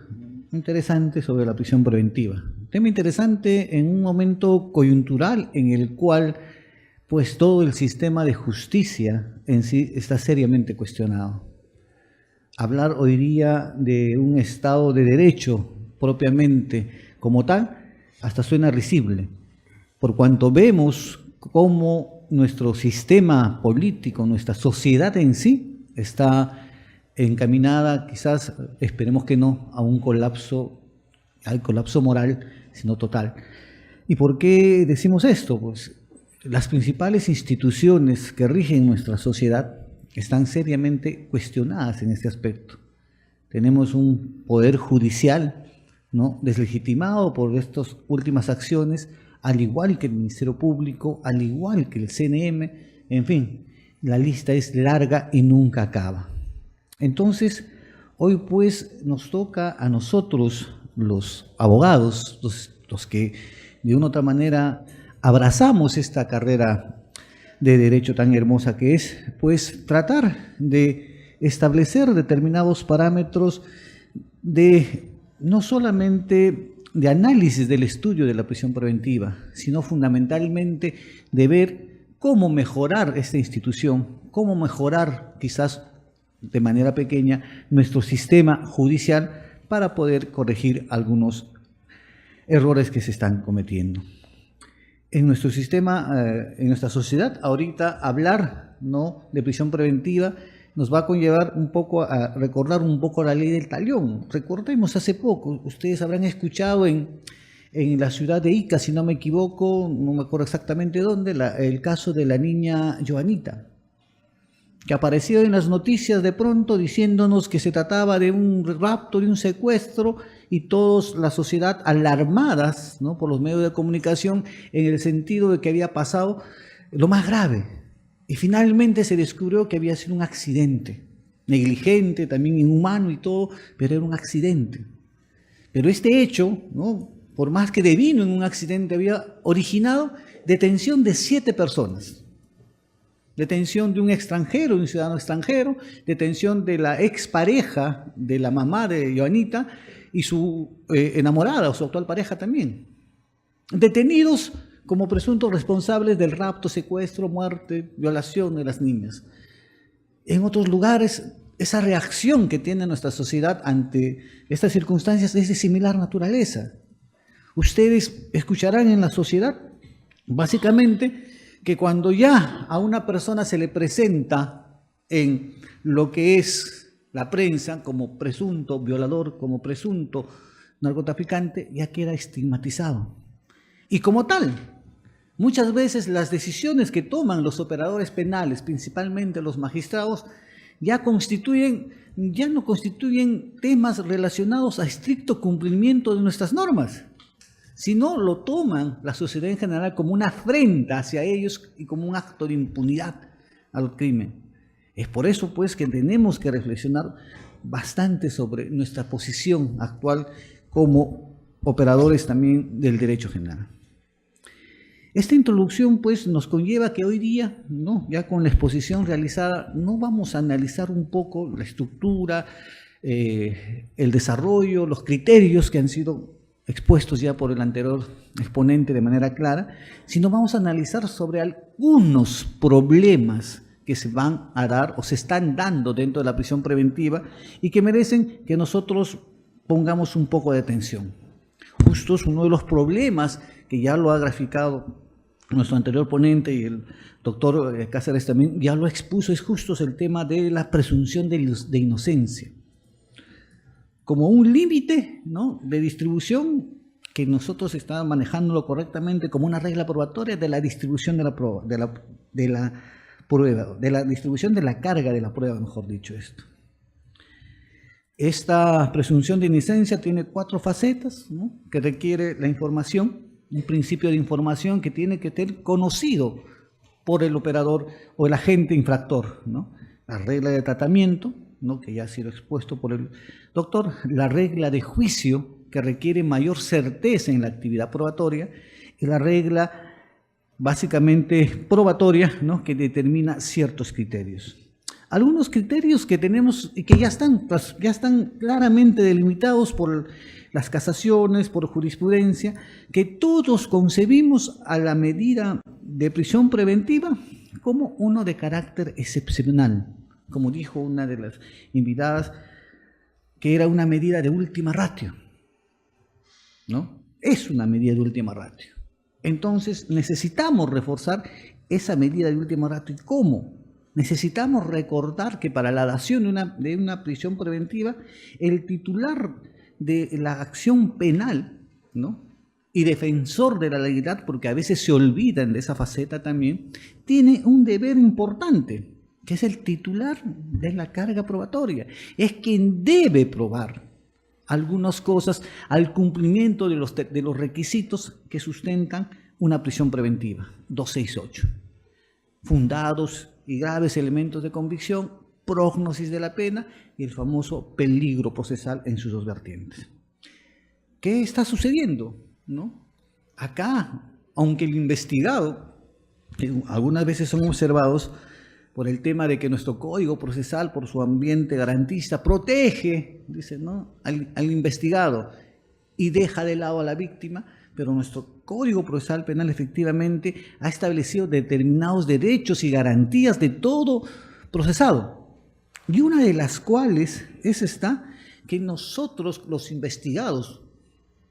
interesante sobre la prisión preventiva. Un tema interesante en un momento coyuntural en el cual pues todo el sistema de justicia en sí está seriamente cuestionado. Hablar hoy día de un Estado de Derecho propiamente como tal hasta suena risible, por cuanto vemos cómo nuestro sistema político, nuestra sociedad en sí, está encaminada, quizás, esperemos que no, a un colapso, al colapso moral, sino total. ¿Y por qué decimos esto? Pues las principales instituciones que rigen nuestra sociedad están seriamente cuestionadas en este aspecto. Tenemos un poder judicial, ¿no?, deslegitimado por estas últimas acciones, al igual que el Ministerio Público, al igual que el CNM, en fin, la lista es larga y nunca acaba. Entonces, hoy pues nos toca a nosotros, los abogados, los que de una u otra manera abrazamos esta carrera de derecho tan hermosa que es, pues tratar de establecer determinados parámetros de no solamente de análisis del estudio de la prisión preventiva, sino fundamentalmente de ver cómo mejorar esta institución, cómo mejorar quizás de manera pequeña nuestro sistema judicial para poder corregir algunos errores que se están cometiendo. En nuestro sistema, en nuestra sociedad, ahorita hablar, ¿no?, de prisión preventiva nos va a conllevar un poco a recordar un poco la ley del talión. Recordemos hace poco, ustedes habrán escuchado en la ciudad de Ica, si no me equivoco, no me acuerdo exactamente dónde, el caso de la niña Joanita, que apareció en las noticias de pronto diciéndonos que se trataba de un rapto, de un secuestro, y todos, la sociedad, alarmadas, ¿no?, por los medios de comunicación, en el sentido de que había pasado lo más grave. Y finalmente se descubrió que había sido un accidente, negligente, también inhumano y todo, pero era un accidente. Pero este hecho, ¿no?, por más que devino en un accidente, había originado detención de 7 personas. Detención de un extranjero, de un ciudadano extranjero, detención de la expareja de la mamá de Joanita y su enamorada o su actual pareja también. Detenidos como presuntos responsables del rapto, secuestro, muerte, violación de las niñas. En otros lugares, esa reacción que tiene nuestra sociedad ante estas circunstancias es de similar naturaleza. Ustedes escucharán en la sociedad, básicamente, que cuando ya a una persona se le presenta en lo que es la prensa como presunto violador, como presunto narcotraficante, ya queda estigmatizado. Y como tal, muchas veces las decisiones que toman los operadores penales, principalmente los magistrados, ya no constituyen temas relacionados a estricto cumplimiento de nuestras normas, sino lo toman la sociedad en general como una afrenta hacia ellos y como un acto de impunidad al crimen. Es por eso pues que tenemos que reflexionar bastante sobre nuestra posición actual como operadores también del derecho general. Esta introducción pues nos conlleva que hoy día, ¿no?, ya con la exposición realizada, no vamos a analizar un poco la estructura, el desarrollo, los criterios que han sido expuestos ya por el anterior exponente de manera clara, sino vamos a analizar sobre algunos problemas que se van a dar o se están dando dentro de la prisión preventiva y que merecen que nosotros pongamos un poco de atención. Justo es uno de los problemas que ya lo ha graficado nuestro anterior ponente y el doctor Cáceres también ya lo expuso, es justo el tema de la presunción de inocencia, como un límite, ¿no?, de distribución que nosotros estamos manejándolo correctamente como una regla probatoria de la distribución de la prueba, de la distribución de la carga de la prueba, mejor dicho esto. Esta presunción de inocencia tiene 4 facetas, ¿no?, que requiere la información, un principio de información que tiene que ser conocido por el operador o el agente infractor, ¿no?, la regla de tratamiento, ¿no?, que ya ha sido expuesto por el doctor, la regla de juicio, que requiere mayor certeza en la actividad probatoria, y la regla básicamente probatoria, ¿no?, que determina ciertos criterios. Algunos criterios que tenemos y que ya están claramente delimitados por las casaciones, por jurisprudencia, que todos concebimos a la medida de prisión preventiva como uno de carácter excepcional. Como dijo una de las invitadas, que era una medida de última ratio, ¿no? Es una medida de última ratio. Entonces necesitamos reforzar esa medida de último rato. ¿Y cómo? Necesitamos recordar que para la dación de una prisión preventiva, el titular de la acción penal, ¿no?, y defensor de la legalidad, porque a veces se olvidan de esa faceta también, tiene un deber importante, que es el titular de la carga probatoria. Es quien debe probar algunas cosas al cumplimiento de los requisitos que sustentan una prisión preventiva, 268. Fundados y graves elementos de convicción, prógnosis de la pena y el famoso peligro procesal en sus dos vertientes. ¿Qué está sucediendo? ¿No? Acá, aunque el investigado, que algunas veces son observados por el tema de que nuestro código procesal, por su ambiente garantista, protege, dice, ¿no?, al investigado y deja de lado a la víctima, pero nuestro Código Procesal Penal efectivamente ha establecido determinados derechos y garantías de todo procesado. Y una de las cuales es esta, que nosotros, los investigados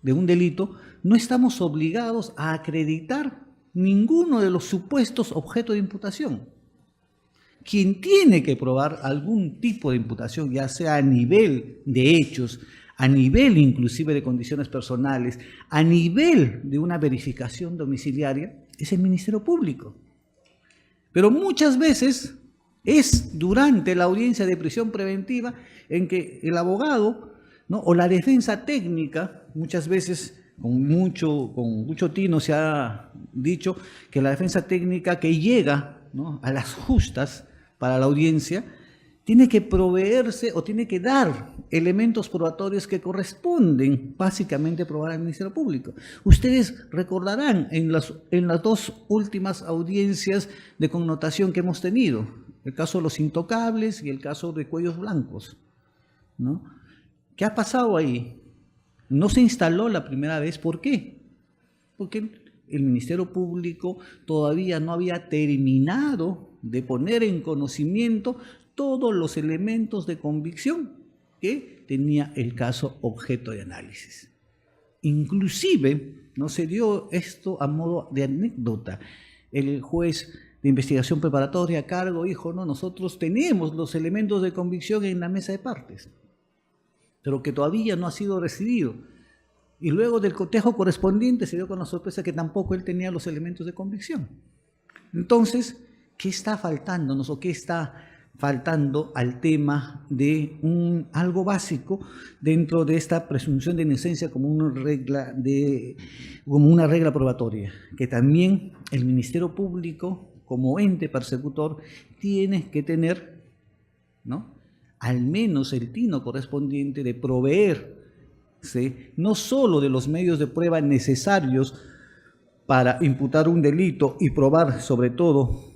de un delito, no estamos obligados a acreditar ninguno de los supuestos objetos de imputación. Quien tiene que probar algún tipo de imputación, ya sea a nivel de hechos, a nivel inclusive de condiciones personales, a nivel de una verificación domiciliaria, es el Ministerio Público. Pero muchas veces es durante la audiencia de prisión preventiva en que el abogado, ¿no?, o la defensa técnica, muchas veces con mucho tino se ha dicho que la defensa técnica que llega, ¿no?, a las justas para la audiencia, tiene que proveerse o tiene que dar elementos probatorios que corresponden básicamente probar al Ministerio Público. Ustedes recordarán en las dos últimas audiencias de connotación que hemos tenido, el caso de los intocables y el caso de Cuellos Blancos, ¿no? ¿Qué ha pasado ahí? No se instaló la primera vez. ¿Por qué? Porque el Ministerio Público todavía no había terminado de poner en conocimiento todos los elementos de convicción que tenía el caso objeto de análisis. Inclusive, no se dio esto a modo de anécdota. El juez de investigación preparatoria a cargo dijo, no, nosotros tenemos los elementos de convicción en la mesa de partes, pero que todavía no ha sido recibido. Y luego del cotejo correspondiente se dio con la sorpresa que tampoco él tenía los elementos de convicción. Entonces, ¿qué está faltándonos o qué está faltando al tema de algo básico dentro de esta presunción de inocencia como una regla probatoria? Que también el Ministerio Público, como ente persecutor, tiene que tener, ¿no?, al menos el tino correspondiente de proveerse no solo de los medios de prueba necesarios para imputar un delito y probar sobre todo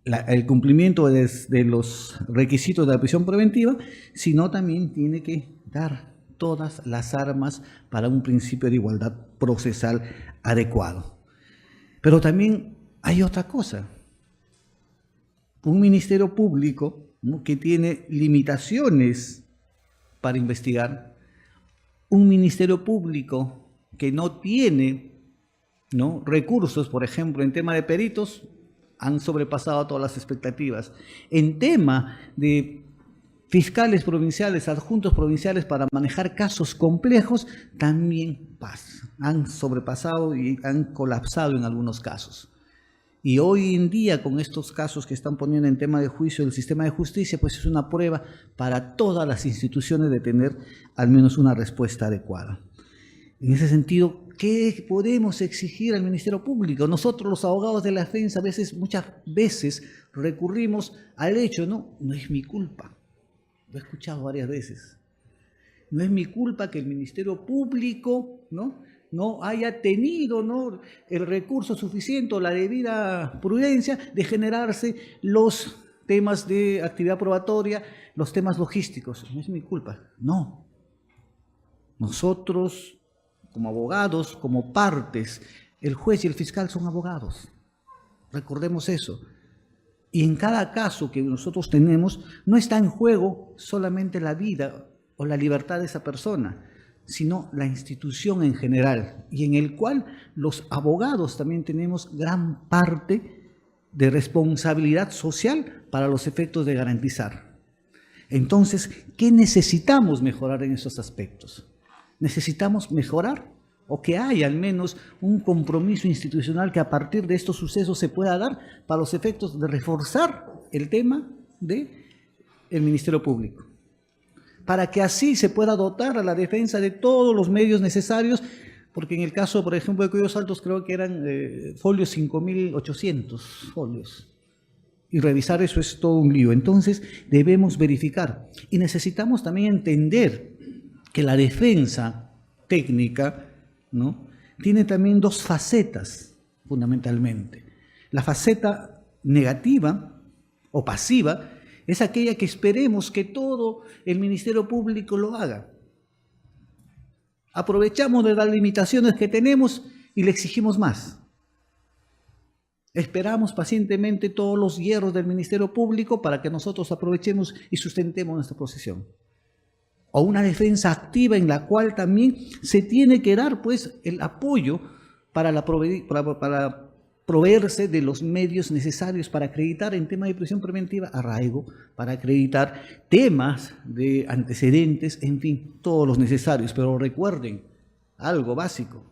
el cumplimiento de los requisitos de la prisión preventiva, sino también tiene que dar todas las armas para un principio de igualdad procesal adecuado. Pero también hay otra cosa. Un Ministerio Público, ¿no?, que tiene limitaciones para investigar, un Ministerio Público que no tiene, ¿no?, recursos, por ejemplo, en tema de peritos, han sobrepasado todas las expectativas. En tema de fiscales provinciales, adjuntos provinciales para manejar casos complejos, también han sobrepasado y han colapsado en algunos casos. Y hoy en día, con estos casos que están poniendo en tema de juicio del sistema de justicia, pues es una prueba para todas las instituciones de tener al menos una respuesta adecuada. En ese sentido, ¿qué podemos exigir al Ministerio Público? Nosotros, los abogados de la defensa, muchas veces recurrimos al hecho, no es mi culpa. Lo he escuchado varias veces. No es mi culpa que el Ministerio Público no haya tenido, ¿no?, el recurso suficiente o la debida prudencia de generarse los temas de actividad probatoria, los temas logísticos. No es mi culpa. No. Nosotros, como abogados, como partes, el juez y el fiscal son abogados. Recordemos eso. Y en cada caso que nosotros tenemos, no está en juego solamente la vida o la libertad de esa persona. sino la institución en general, y en el cual los abogados también tenemos gran parte de responsabilidad social para los efectos de garantizar. Entonces, ¿qué necesitamos mejorar en esos aspectos? Necesitamos mejorar o que haya al menos un compromiso institucional que a partir de estos sucesos se pueda dar para los efectos de reforzar el tema del Ministerio Público, para que así se pueda dotar a la defensa de todos los medios necesarios, porque en el caso, por ejemplo, de Cuellos Altos creo que eran folios 5.800 folios, y revisar eso es todo un lío. Entonces debemos verificar, y necesitamos también entender que la defensa técnica, ¿no?, tiene también dos facetas fundamentalmente. La faceta negativa o pasiva es aquella que esperemos que todo el Ministerio Público lo haga. Aprovechamos de las limitaciones que tenemos y le exigimos más. Esperamos pacientemente todos los hierros del Ministerio Público para que nosotros aprovechemos y sustentemos nuestra posición. O una defensa activa en la cual también se tiene que dar pues el apoyo para proveerse de los medios necesarios para acreditar en tema de prisión preventiva arraigo, para acreditar temas de antecedentes, en fin, todos los necesarios. Pero recuerden algo básico: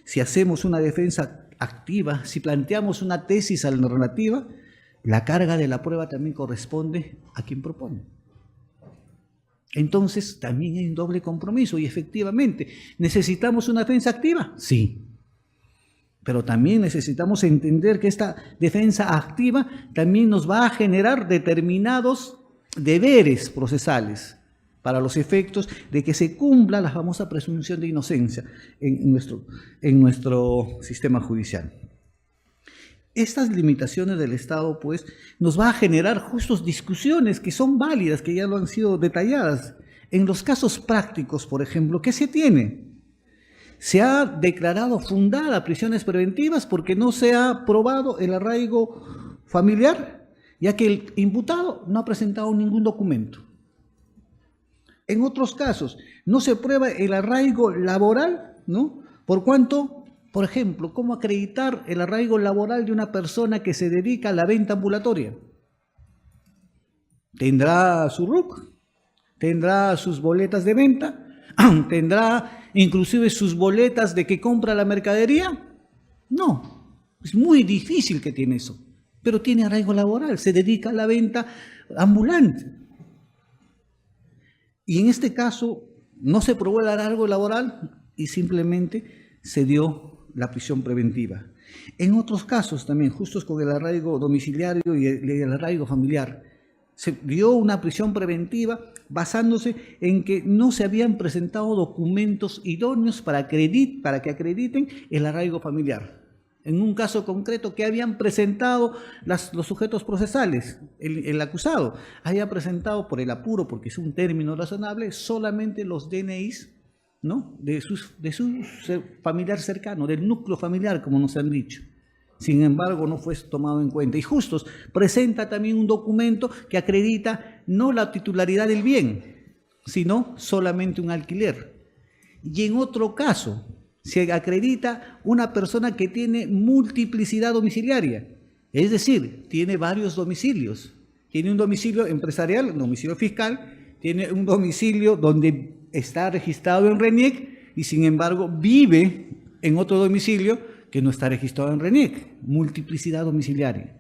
si hacemos una defensa activa, si planteamos una tesis alternativa, la carga de la prueba también corresponde a quien propone. Entonces también hay un doble compromiso y efectivamente, ¿necesitamos una defensa activa? Sí. Pero también necesitamos entender que esta defensa activa también nos va a generar determinados deberes procesales para los efectos de que se cumpla la famosa presunción de inocencia en nuestro sistema judicial. Estas limitaciones del Estado, pues, nos va a generar justos discusiones que son válidas, que ya lo han sido detalladas. En los casos prácticos, por ejemplo, ¿qué se tiene? Se ha declarado fundada prisiones preventivas porque no se ha probado el arraigo familiar, ya que el imputado no ha presentado ningún documento. En otros casos, no se prueba el arraigo laboral, ¿no? Por cuanto, por ejemplo, ¿cómo acreditar el arraigo laboral de una persona que se dedica a la venta ambulatoria? ¿Tendrá su RUC? ¿Tendrá sus boletas de venta? ¿Tendrá inclusive sus boletas de que compra la mercadería? No, es muy difícil que tiene eso, pero tiene arraigo laboral, se dedica a la venta ambulante. Y en este caso no se probó el arraigo laboral y simplemente se dio la prisión preventiva. En otros casos también, justos con el arraigo domiciliario y el arraigo familiar, se dio una prisión preventiva basándose en que no se habían presentado documentos idóneos para que acrediten el arraigo familiar. En un caso concreto que habían presentado los sujetos procesales, el acusado había presentado por el apuro, porque es un término razonable, solamente los DNIs, ¿no?, de su familiar cercano, del núcleo familiar, como nos han dicho. Sin embargo, no fue tomado en cuenta. Y Justos presenta también un documento que acredita no la titularidad del bien, sino solamente un alquiler. Y en otro caso, se acredita una persona que tiene multiplicidad domiciliaria, es decir, tiene varios domicilios. Tiene un domicilio empresarial, un domicilio fiscal, tiene un domicilio donde está registrado en RENIEC y sin embargo vive en otro domicilio que no está registrado en RENIEC, multiplicidad domiciliaria.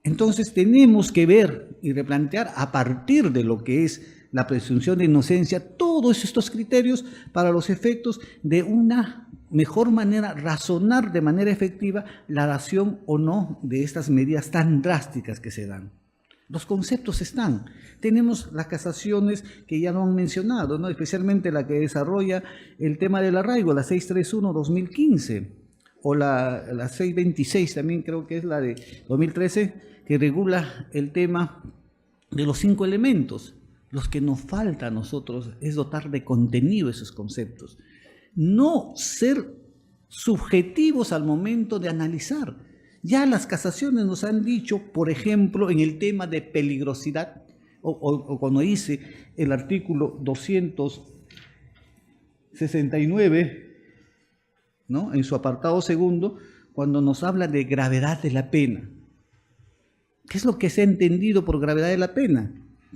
Entonces tenemos que ver y replantear a partir de lo que es la presunción de inocencia todos estos criterios para los efectos de una mejor manera, razonar de manera efectiva la dación o no de estas medidas tan drásticas que se dan. Los conceptos están. Tenemos las casaciones que ya lo han mencionado, ¿no?, especialmente la que desarrolla el tema del arraigo, la 631-2015, o la 626 también creo que es la de 2013, que regula el tema de los 5 elementos. Los que nos falta a nosotros es dotar de contenido esos conceptos. No ser subjetivos al momento de analizar. Ya las casaciones nos han dicho, por ejemplo, en el tema de peligrosidad, o cuando dice el artículo 69, ¿no?, en su apartado segundo, cuando nos habla de gravedad de la pena. ¿Qué es lo que se ha entendido por gravedad de la pena?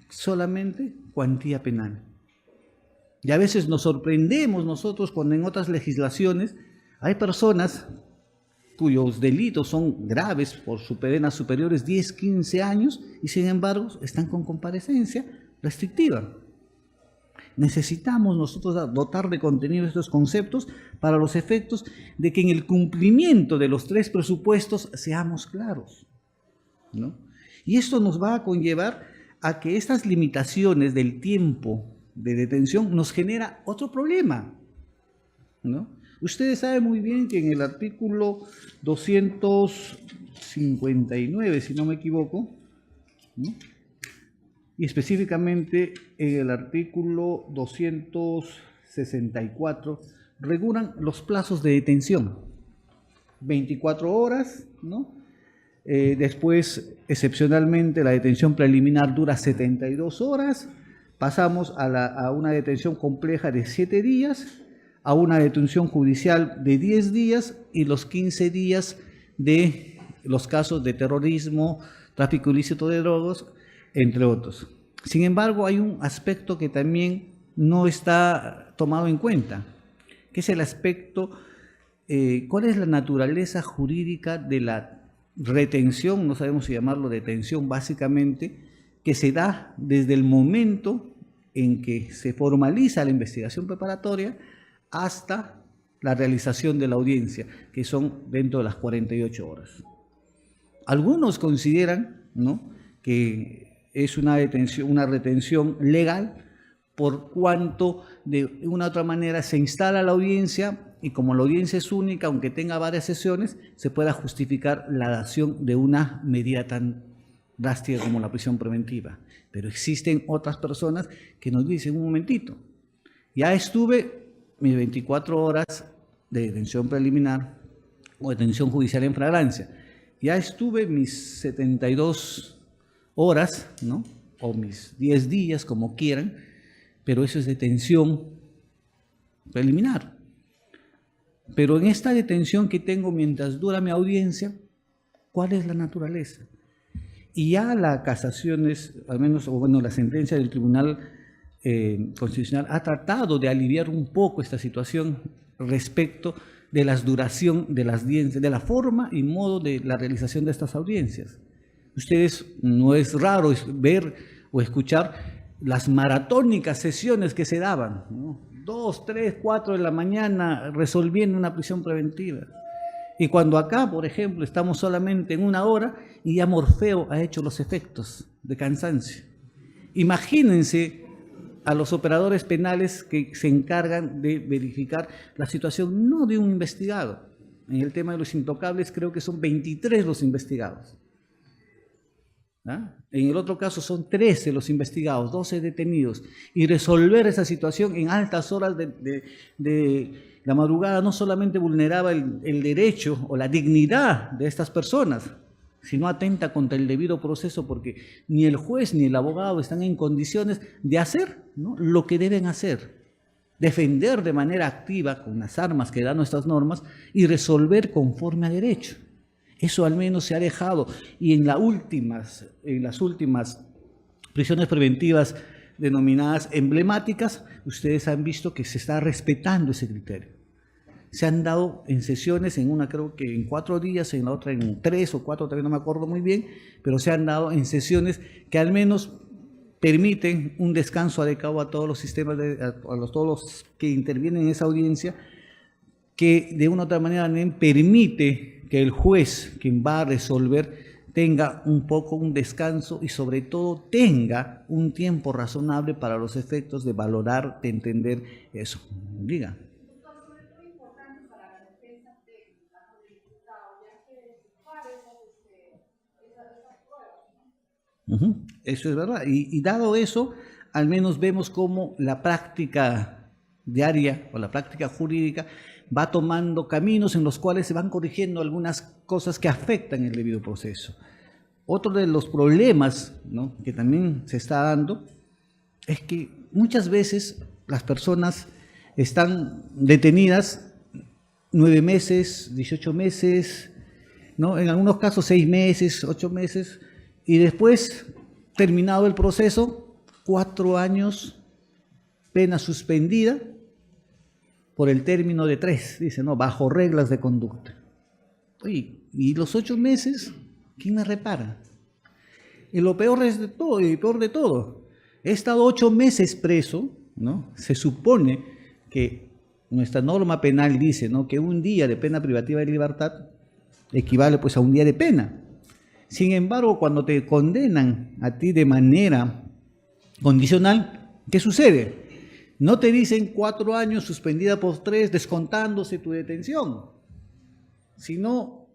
Solamente cuantía penal. Y a veces nos sorprendemos nosotros cuando en otras legislaciones hay personas cuyos delitos son graves por penas superiores 10, 15 años y sin embargo están con comparecencia restrictiva. Necesitamos nosotros dotar de contenido estos conceptos para los efectos de que en el cumplimiento de los 3 presupuestos seamos claros, ¿no? Y esto nos va a conllevar a que estas limitaciones del tiempo de detención nos genera otro problema, ¿no? Ustedes saben muy bien que en el artículo 259, si no me equivoco, ¿no?, y específicamente en el artículo 264, regulan los plazos de detención. 24 horas, ¿no? Después, excepcionalmente, la detención preliminar dura 72 horas. Pasamos a una detención compleja de 7 días, a una detención judicial de 10 días y los 15 días de los casos de terrorismo, tráfico ilícito de drogas, entre otros. Sin embargo, hay un aspecto que también no está tomado en cuenta, que es el aspecto, ¿cuál es la naturaleza jurídica de la retención? No sabemos si llamarlo detención básicamente, que se da desde el momento en que se formaliza la investigación preparatoria hasta la realización de la audiencia, que son dentro de las 48 horas. Algunos consideran, ¿no?, que es una retención legal por cuanto de una u otra manera se instala la audiencia y como la audiencia es única, aunque tenga varias sesiones, se pueda justificar la dación de una medida tan drástica como la prisión preventiva. Pero existen otras personas que nos dicen, un momentito, ya estuve mis 24 horas de detención preliminar o detención judicial en flagrancia, ya estuve mis 72 horas, ¿no?, o mis 10 días, como quieran, pero eso es detención preliminar. Pero en esta detención que tengo mientras dura mi audiencia, ¿cuál es la naturaleza? Y ya la casación es, al menos, o bueno, la sentencia del Tribunal Constitucional ha tratado de aliviar un poco esta situación respecto de la duración de las audiencias, de la forma y modo de la realización de estas audiencias. Ustedes, no es raro ver o escuchar las maratónicas sesiones que se daban, ¿no?, 2, 3, 4 de la mañana resolviendo una prisión preventiva. Y cuando acá, por ejemplo, estamos solamente en 1 hora y ya Morfeo ha hecho los efectos de cansancio. Imagínense a los operadores penales que se encargan de verificar la situación, no de un investigado. En el tema de los intocables creo que son 23 los investigados. ¿Ah? En el otro caso son 13 los investigados, 12 detenidos, y resolver esa situación en altas horas de la madrugada no solamente vulneraba el derecho o la dignidad de estas personas, sino atenta contra el debido proceso, porque ni el juez ni el abogado están en condiciones de hacer, ¿no?, lo que deben hacer, defender de manera activa con las armas que dan nuestras normas y resolver conforme a derecho. Eso al menos se ha dejado, y en las últimas prisiones preventivas denominadas emblemáticas, ustedes han visto que se está respetando ese criterio. Se han dado en sesiones, en una creo que en 4 días, en la otra en 3 o 4, también no me acuerdo muy bien, pero se han dado en sesiones que al menos permiten un descanso adecuado a todos los sistemas, todos los que intervienen en esa audiencia, que de una u otra manera también permite que el juez, quien va a resolver, tenga un poco un descanso y sobre todo tenga un tiempo razonable para los efectos de valorar, de entender eso. Diga. Sobre todo importante para la defensa técnica del imputado, ya que para esas pruebas, ¿no? Eso es verdad. Y dado eso, al menos vemos cómo la práctica diaria o la práctica jurídica va tomando caminos en los cuales se van corrigiendo algunas cosas que afectan el debido proceso. Otro de los problemas, ¿no?, que también se está dando es que muchas veces las personas están detenidas 9 meses, 18 meses, ¿no? En algunos casos 6 meses, 8 meses, y después, terminado el proceso, 4 años, pena suspendida por el término de 3, dice, ¿no? Bajo reglas de conducta. Oye, ¿y los 8 meses? ¿Quién me repara? Y lo peor es de todo, y peor de todo, he estado 8 meses preso, ¿no? Se supone que nuestra norma penal dice, ¿no?, que un día de pena privativa de libertad equivale pues a un día de pena. Sin embargo, cuando te condenan a ti de manera condicional, ¿qué sucede? No te dicen 4 años suspendida por 3 descontándose tu detención, sino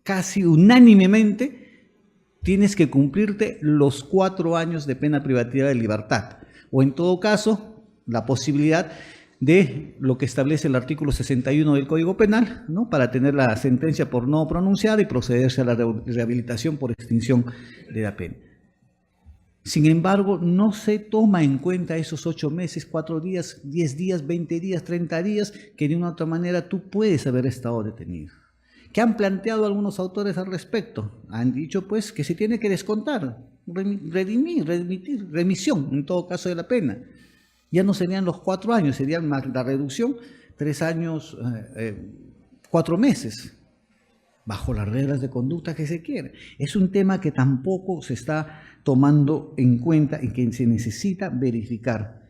casi unánimemente tienes que cumplirte los 4 años de pena privativa de libertad, o en todo caso, la posibilidad de lo que establece el artículo 61 del Código Penal, ¿no?, para tener la sentencia por no pronunciada y procederse a la rehabilitación por extinción de la pena. Sin embargo, no se toma en cuenta esos 8 meses, 4 días, 10 días, 20 días, 30 días, que de una u otra manera tú puedes haber estado detenido. ¿Qué han planteado algunos autores al respecto? Han dicho pues que se tiene que descontar, remisión en todo caso de la pena. Ya no serían los 4 años, serían más la reducción, 3 años, 4 meses, bajo las reglas de conducta que se quiere. Es un tema que tampoco se está tomando en cuenta y que se necesita verificar,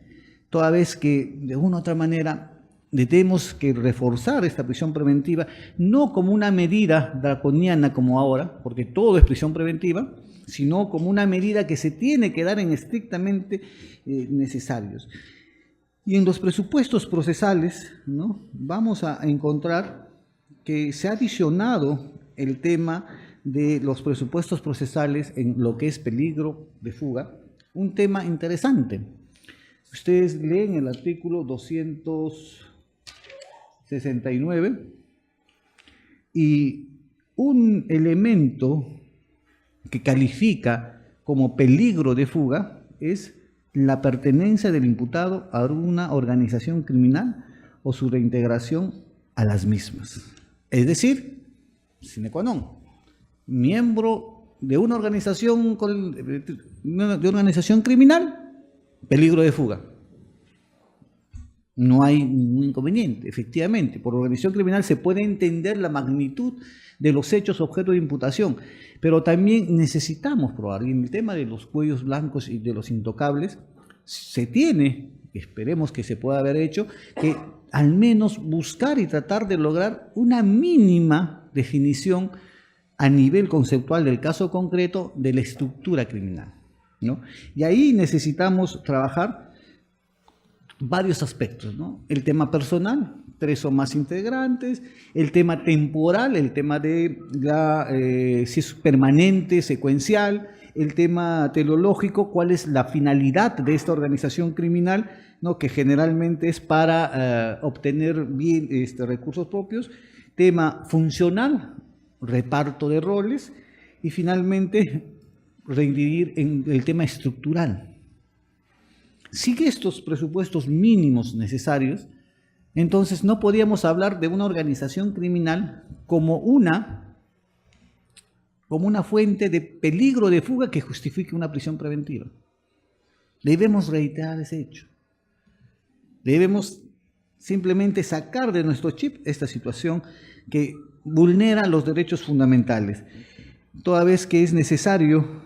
toda vez que de una u otra manera tenemos que reforzar esta prisión preventiva, no como una medida draconiana como ahora, porque todo es prisión preventiva, sino como una medida que se tiene que dar en estrictamente necesarios. Y en los presupuestos procesales, ¿no?, vamos a encontrar que se ha adicionado el tema de los presupuestos procesales en lo que es peligro de fuga, un tema interesante. Ustedes leen el artículo 269 y un elemento que califica como peligro de fuga es la pertenencia del imputado a una organización criminal o su reintegración a las mismas. Es decir, sine qua non, miembro de una organización criminal, peligro de fuga. No hay ningún inconveniente, efectivamente. Por organización criminal se puede entender la magnitud de los hechos objeto de imputación, pero también necesitamos probar. Y en el tema de los cuellos blancos y de los intocables, se tiene, esperemos que se pueda haber hecho, que al menos buscar y tratar de lograr una mínima definición a nivel conceptual del caso concreto de la estructura criminal, ¿no? Y ahí necesitamos trabajar varios aspectos, ¿no? El tema personal, 3 o más integrantes, el tema temporal, el tema de si es permanente, secuencial, el tema teleológico, cuál es la finalidad de esta organización criminal, ¿no?, que generalmente es para obtener recursos propios, tema funcional, reparto de roles, y finalmente reincidir en el tema estructural. Sigue estos presupuestos mínimos necesarios, entonces no podíamos hablar de una organización criminal como una fuente de peligro de fuga que justifique una prisión preventiva. Debemos reiterar ese hecho. Debemos simplemente sacar de nuestro chip esta situación que vulnera los derechos fundamentales, toda vez que es necesario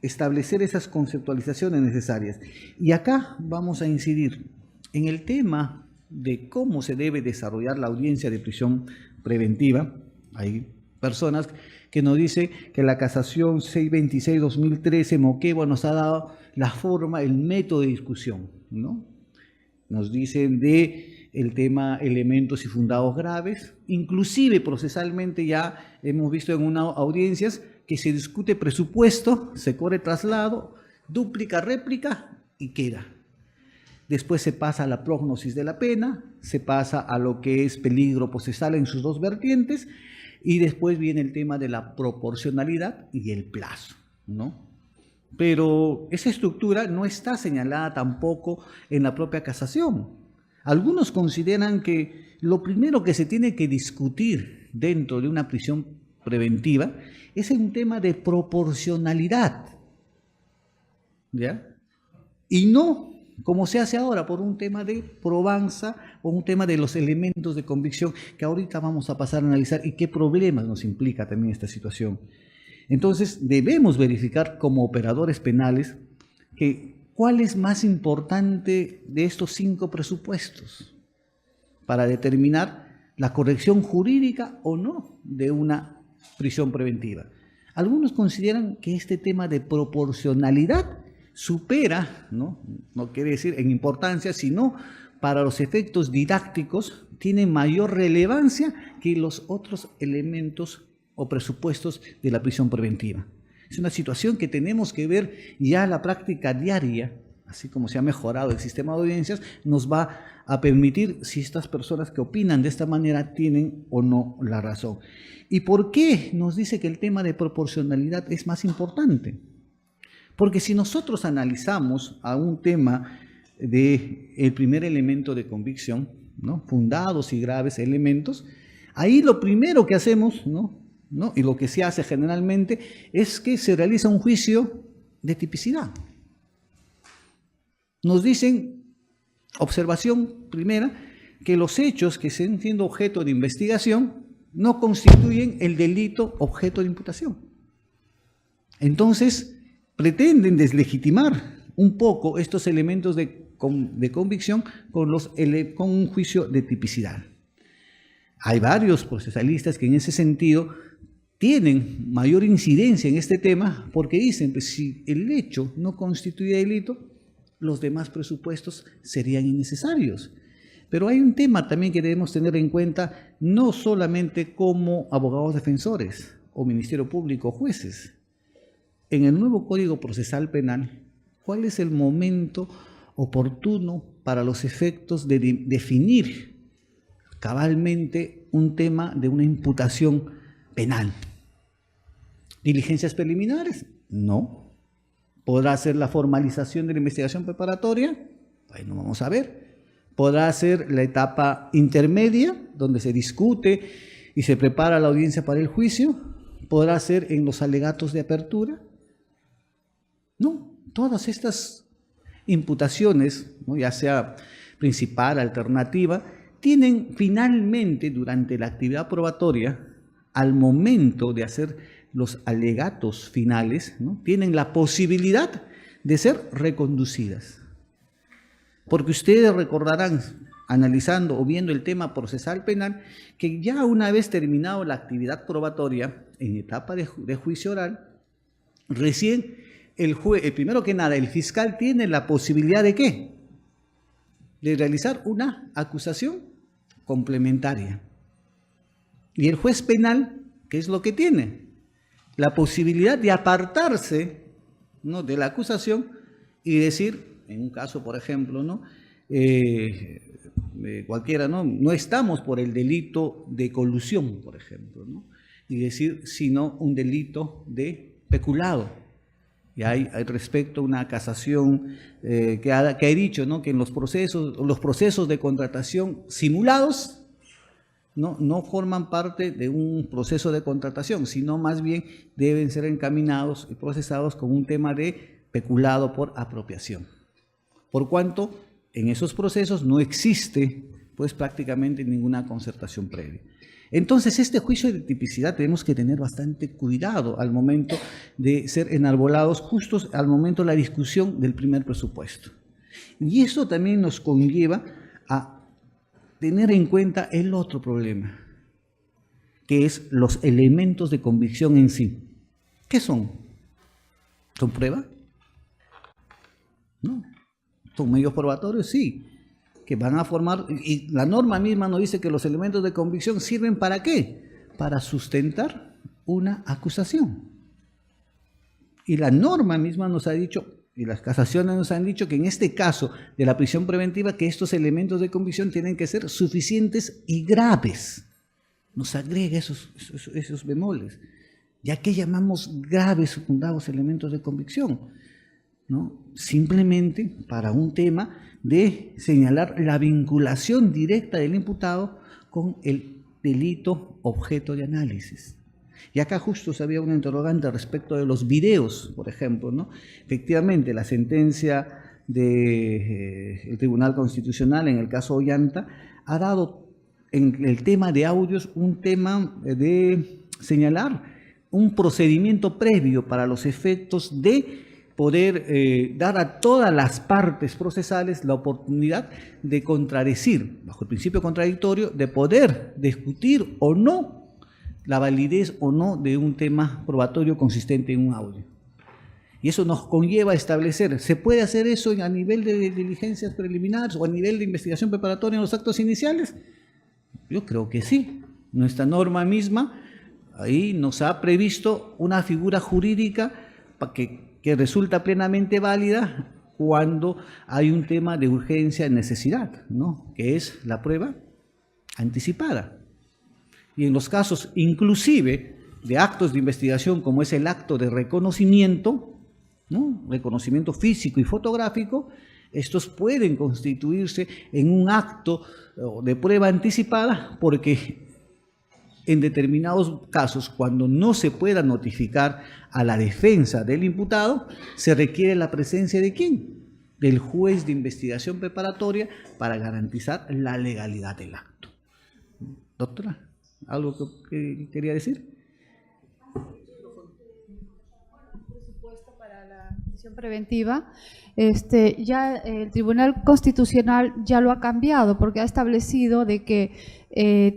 establecer esas conceptualizaciones necesarias. Y acá vamos a incidir en el tema de cómo se debe desarrollar la audiencia de prisión preventiva. Hay personas que nos dicen que la casación 626-2013 Moquegua nos ha dado la forma, el método de discusión, ¿no? Nos dicen de el tema elementos y fundados graves, inclusive procesalmente ya hemos visto en unas audiencias que se discute presupuesto, se corre traslado, dúplica, réplica y queda. Después se pasa a la prognosis de la pena, se pasa a lo que es peligro procesal en sus 2 vertientes, y después viene el tema de la proporcionalidad y el plazo, ¿no? Pero esa estructura no está señalada tampoco en la propia casación. Algunos consideran que lo primero que se tiene que discutir dentro de una prisión preventiva es un tema de proporcionalidad, ¿ya? Y no como se hace ahora por un tema de probanza o un tema de los elementos de convicción que ahorita vamos a pasar a analizar y qué problemas nos implica también esta situación. Entonces debemos verificar como operadores penales que cuál es más importante de estos 5 presupuestos para determinar la corrección jurídica o no de una prisión preventiva. Algunos consideran que este tema de proporcionalidad supera, no quiere decir en importancia, sino para los efectos didácticos, tiene mayor relevancia que los otros elementos o presupuestos de la prisión preventiva. Es una situación que tenemos que ver ya la práctica diaria, así como se ha mejorado el sistema de audiencias, nos va a permitir si estas personas que opinan de esta manera tienen o no la razón. ¿Y por qué nos dice que el tema de proporcionalidad es más importante? Porque si nosotros analizamos a un tema del primer elemento de convicción, ¿no? Fundados y graves elementos, ahí lo primero que hacemos, ¿no? Y lo que se hace generalmente es que se realiza un juicio de tipicidad. Nos dicen, observación primera, que los hechos que estén siendo objeto de investigación no constituyen el delito objeto de imputación. Entonces, pretenden deslegitimar un poco estos elementos de convicción con un juicio de tipicidad. Hay varios procesalistas que en ese sentido tienen mayor incidencia en este tema porque dicen, pues si el hecho no constituye delito, los demás presupuestos serían innecesarios. Pero hay un tema también que debemos tener en cuenta, no solamente como abogados defensores o Ministerio Público o jueces. En el nuevo Código Procesal Penal, ¿cuál es el momento oportuno para los efectos de definir cabalmente un tema de una imputación penal? ¿Diligencias preliminares? No. ¿Podrá ser la formalización de la investigación preparatoria? Bueno, vamos a ver. ¿Podrá ser la etapa intermedia, donde se discute y se prepara la audiencia para el juicio? ¿Podrá ser en los alegatos de apertura? No, todas estas imputaciones, ¿no? Ya sea principal, alternativa, tienen finalmente durante la actividad probatoria, al momento de hacer los alegatos finales, ¿no? Tienen la posibilidad de ser reconducidas. Porque ustedes recordarán, analizando o viendo el tema procesal penal, que ya una vez terminado la actividad probatoria, en etapa de juicio oral, recién primero que nada, el fiscal tiene la posibilidad de ¿qué? De realizar una acusación complementaria. Y el juez penal, ¿qué es lo que tiene? La posibilidad de apartarse, ¿no? de la acusación y decir, en un caso, por ejemplo, ¿no? Cualquiera, no estamos por el delito de colusión, por ejemplo, ¿no? Y decir, sino un delito de peculado. Y hay respecto a una casación que ha dicho, ¿no? que en los procesos de contratación simulados no forman parte de un proceso de contratación, sino más bien deben ser encaminados y procesados con un tema de peculado por apropiación. Por cuanto en esos procesos no existe pues prácticamente ninguna concertación previa. Entonces, este juicio de tipicidad tenemos que tener bastante cuidado al momento de ser enarbolados, justos al momento de la discusión del primer presupuesto. Y eso también nos conlleva a tener en cuenta el otro problema, que es los elementos de convicción en sí. ¿Qué son? ¿Son prueba? No. ¿Son medios probatorios? Sí. Que van a formar, y la norma misma nos dice que los elementos de convicción sirven ¿para qué? Para sustentar una acusación. Y la norma misma nos ha dicho, y las casaciones nos han dicho que en este caso de la prisión preventiva, que estos elementos de convicción tienen que ser suficientes y graves. Nos agrega esos bemoles. ¿Ya qué llamamos graves fundados elementos de convicción? ¿no? Simplemente para un tema de señalar la vinculación directa del imputado con el delito objeto de análisis. Y acá justo se había una interrogante respecto de los videos, por ejemplo, ¿no? Efectivamente, la sentencia del Tribunal Constitucional en el caso Ollanta ha dado en el tema de audios un tema de señalar un procedimiento previo para los efectos de poder dar a todas las partes procesales la oportunidad de contradecir, bajo el principio contradictorio, de poder discutir o no la validez o no de un tema probatorio consistente en un audio. Y eso nos conlleva a establecer, ¿se puede hacer eso a nivel de diligencias preliminares o a nivel de investigación preparatoria en los actos iniciales? Yo creo que sí. Nuestra norma misma ahí nos ha previsto una figura jurídica que resulta plenamente válida cuando hay un tema de urgencia y necesidad, ¿no? Que es la prueba anticipada. Y en los casos inclusive de actos de investigación como es el acto de reconocimiento, ¿no? Reconocimiento físico y fotográfico, estos pueden constituirse en un acto de prueba anticipada porque en determinados casos, cuando no se pueda notificar a la defensa del imputado, se requiere la presencia ¿de quién? Del juez de investigación preparatoria para garantizar la legalidad del acto. Doctora, ¿algo que quería decir? Presupuesto para la prisión preventiva, ya el Tribunal Constitucional ya lo ha cambiado porque ha establecido de que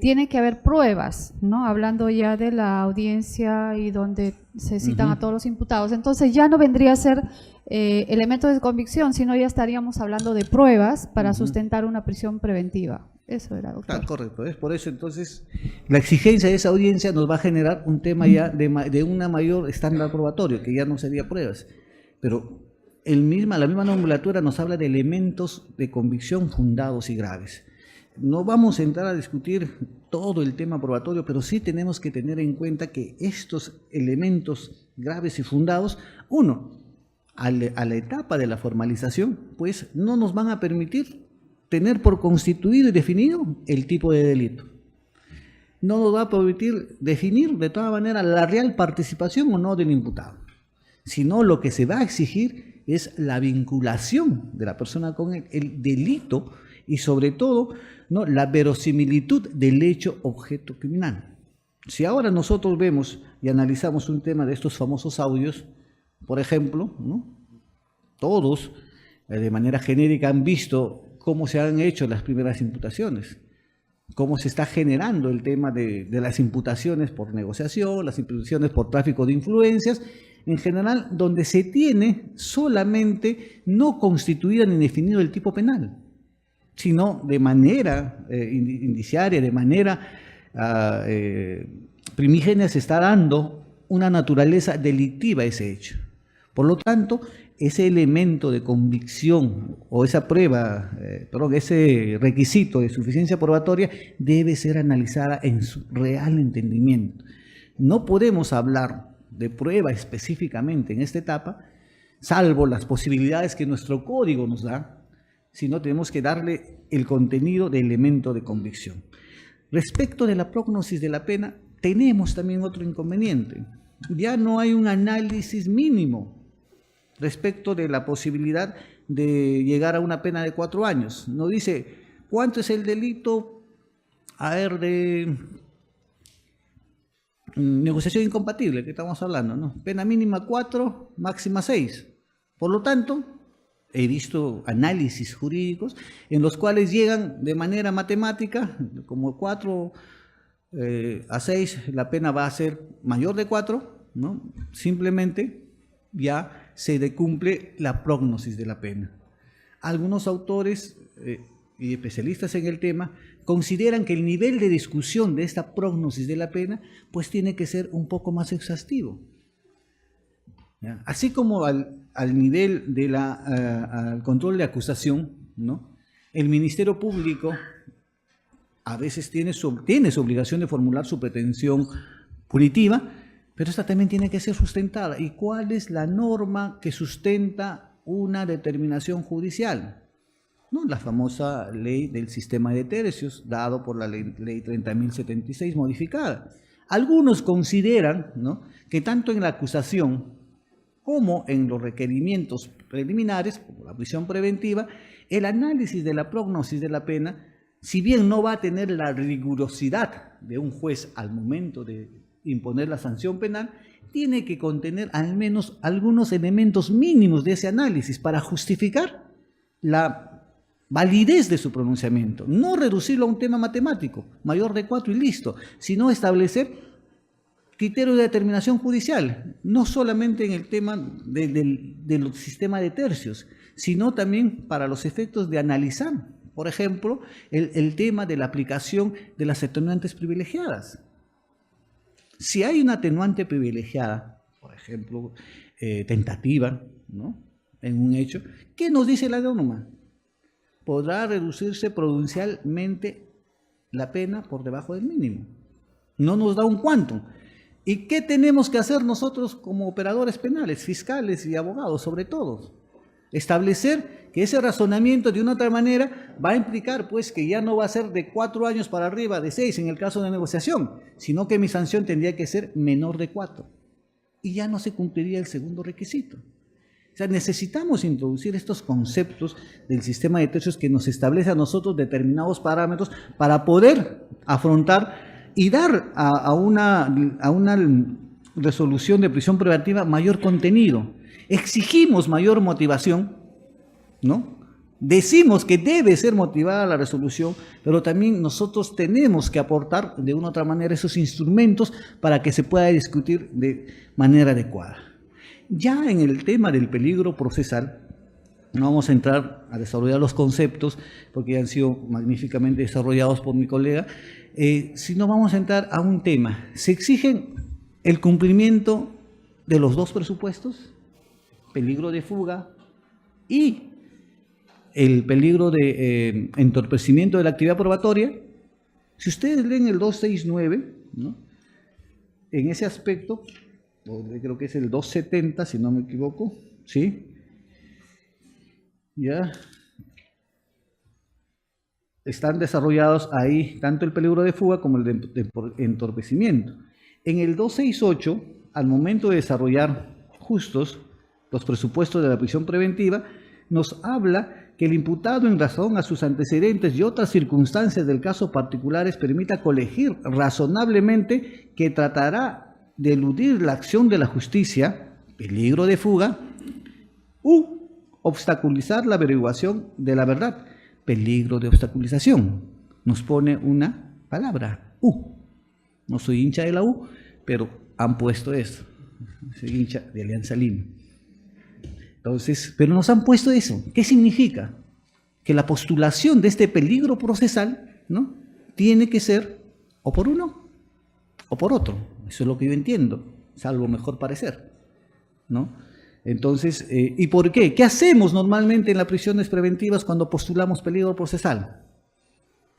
tiene que haber pruebas, ¿no? Hablando ya de la audiencia y donde se citan a todos los imputados. Entonces ya no vendría a ser elementos de convicción, sino ya estaríamos hablando de pruebas para sustentar una prisión preventiva. Eso era, doctor. Correcto, es por eso entonces la exigencia de esa audiencia nos va a generar un tema ya de una mayor estándar probatorio, que ya no sería pruebas, pero la misma nomenclatura nos habla de elementos de convicción fundados y graves. No vamos a entrar a discutir todo el tema probatorio, pero sí tenemos que tener en cuenta que estos elementos graves y fundados, uno, a la etapa de la formalización, pues no nos van a permitir tener por constituido y definido el tipo de delito. No nos va a permitir definir de todas maneras la real participación o no del imputado, sino lo que se va a exigir es la vinculación de la persona con el delito y sobre todo, ¿no?, la verosimilitud del hecho objeto criminal. Si ahora nosotros vemos y analizamos un tema de estos famosos audios, por ejemplo, ¿no?, todos de manera genérica han visto cómo se han hecho las primeras imputaciones, cómo se está generando el tema de las imputaciones por negociación, las imputaciones por tráfico de influencias, en general, donde se tiene solamente no constituida ni definido el tipo penal, sino de manera indiciaria, de manera primigenia se está dando una naturaleza delictiva a ese hecho. Por lo tanto, ese elemento de convicción o esa prueba, ese requisito de suficiencia probatoria debe ser analizada en su real entendimiento. No podemos hablar de prueba específicamente en esta etapa, salvo las posibilidades que nuestro código nos da, sino tenemos que darle el contenido de elemento de convicción. Respecto de la prognosis de la pena, tenemos también otro inconveniente. Ya no hay un análisis mínimo respecto de la posibilidad de llegar a una pena de 4 años. No dice cuánto es el delito de negociación incompatible que estamos hablando, ¿no? Pena mínima 4, máxima 6. Por lo tanto, he visto análisis jurídicos en los cuales llegan de manera matemática, como 4 a 6, la pena va a ser mayor de 4, ¿no? Simplemente ya se decumple la prognosis de la pena. Algunos autores y especialistas en el tema consideran que el nivel de discusión de esta prognosis de la pena pues tiene que ser un poco más exhaustivo. ¿Ya? Así como al nivel de al control de acusación, ¿no?, el Ministerio Público a veces tiene su obligación de formular su pretensión punitiva, pero esta también tiene que ser sustentada. ¿Y cuál es la norma que sustenta una determinación judicial, ¿no? La famosa ley del sistema de tercios, dado por la ley 30.076 modificada. Algunos consideran, ¿no?, que tanto en la acusación como en los requerimientos preliminares, como la prisión preventiva, el análisis de la prognosis de la pena, si bien no va a tener la rigurosidad de un juez al momento de imponer la sanción penal, tiene que contener al menos algunos elementos mínimos de ese análisis para justificar la validez de su pronunciamiento. No reducirlo a un tema matemático, mayor de 4 y listo, sino establecer criterios de determinación judicial, no solamente en el tema del sistema de tercios, sino también para los efectos de analizar, por ejemplo, el tema de la aplicación de las atenuantes privilegiadas. Si hay una atenuante privilegiada, por ejemplo, tentativa, ¿no?, en un hecho, ¿qué nos dice la norma? Podrá reducirse prudencialmente la pena por debajo del mínimo. No nos da un quantum. ¿Y qué tenemos que hacer nosotros como operadores penales, fiscales y abogados, sobre todo? Establecer que ese razonamiento de una otra manera va a implicar pues que ya no va a ser de 4 años para arriba, de 6 en el caso de negociación, sino que mi sanción tendría que ser menor de 4. Y ya no se cumpliría el segundo requisito. O sea, necesitamos introducir estos conceptos del sistema de tercios que nos establece a nosotros determinados parámetros para poder afrontar y dar a una resolución de prisión preventiva mayor contenido. Exigimos mayor motivación, ¿no? Decimos que debe ser motivada la resolución, pero también nosotros tenemos que aportar de una u otra manera esos instrumentos para que se pueda discutir de manera adecuada. Ya en el tema del peligro procesal, no vamos a entrar a desarrollar los conceptos porque ya han sido magníficamente desarrollados por mi colega, sino vamos a entrar a un tema. Se exige el cumplimiento de los 2 presupuestos, peligro de fuga y el peligro de entorpecimiento de la actividad probatoria. Si ustedes leen el 269, ¿no?, en ese aspecto, creo que es el 270, si no me equivoco, ¿sí? Ya están desarrollados ahí tanto el peligro de fuga como el de entorpecimiento. En el 268, al momento de desarrollar justos los presupuestos de la prisión preventiva, nos habla que el imputado, en razón a sus antecedentes y otras circunstancias del caso particulares, permita colegir razonablemente que tratará de eludir la acción de la justicia, peligro de fuga, u obstaculizar la averiguación de la verdad, peligro de obstaculización. Nos pone una palabra, U. No soy hincha de la U, pero han puesto eso. Soy hincha de Alianza Lima. Entonces, pero nos han puesto eso. ¿Qué significa? Que la postulación de este peligro procesal, ¿no?, tiene que ser o por uno o por otro. Eso es lo que yo entiendo, salvo mejor parecer, ¿no? Entonces, ¿y por qué? ¿Qué hacemos normalmente en las prisiones preventivas cuando postulamos peligro procesal?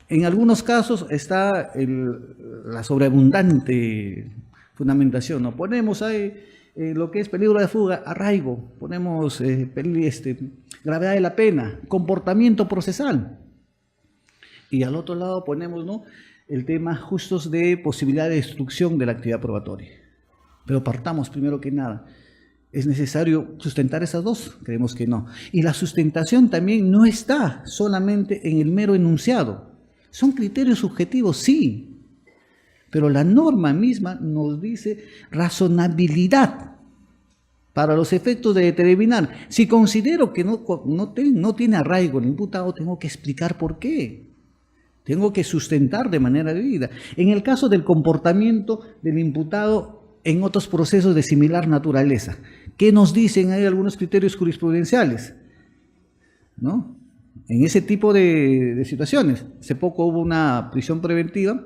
En algunos casos está la sobreabundante fundamentación, ¿no? Ponemos ahí lo que es peligro de fuga, arraigo, ponemos gravedad de la pena, comportamiento procesal. Y al otro lado ponemos, ¿no?, el tema justos de posibilidad de destrucción de la actividad probatoria. Pero partamos primero que nada. ¿Es necesario sustentar esas dos? Creemos que no. Y la sustentación también no está solamente en el mero enunciado. Son criterios subjetivos, sí. Pero la norma misma nos dice razonabilidad para los efectos de determinar. Si considero que no tiene arraigo el imputado, tengo que explicar por qué. Tengo que sustentar de manera debida. En el caso del comportamiento del imputado en otros procesos de similar naturaleza, ¿qué nos dicen? Hay algunos criterios jurisprudenciales, ¿no?, en ese tipo de situaciones. Hace poco hubo una prisión preventiva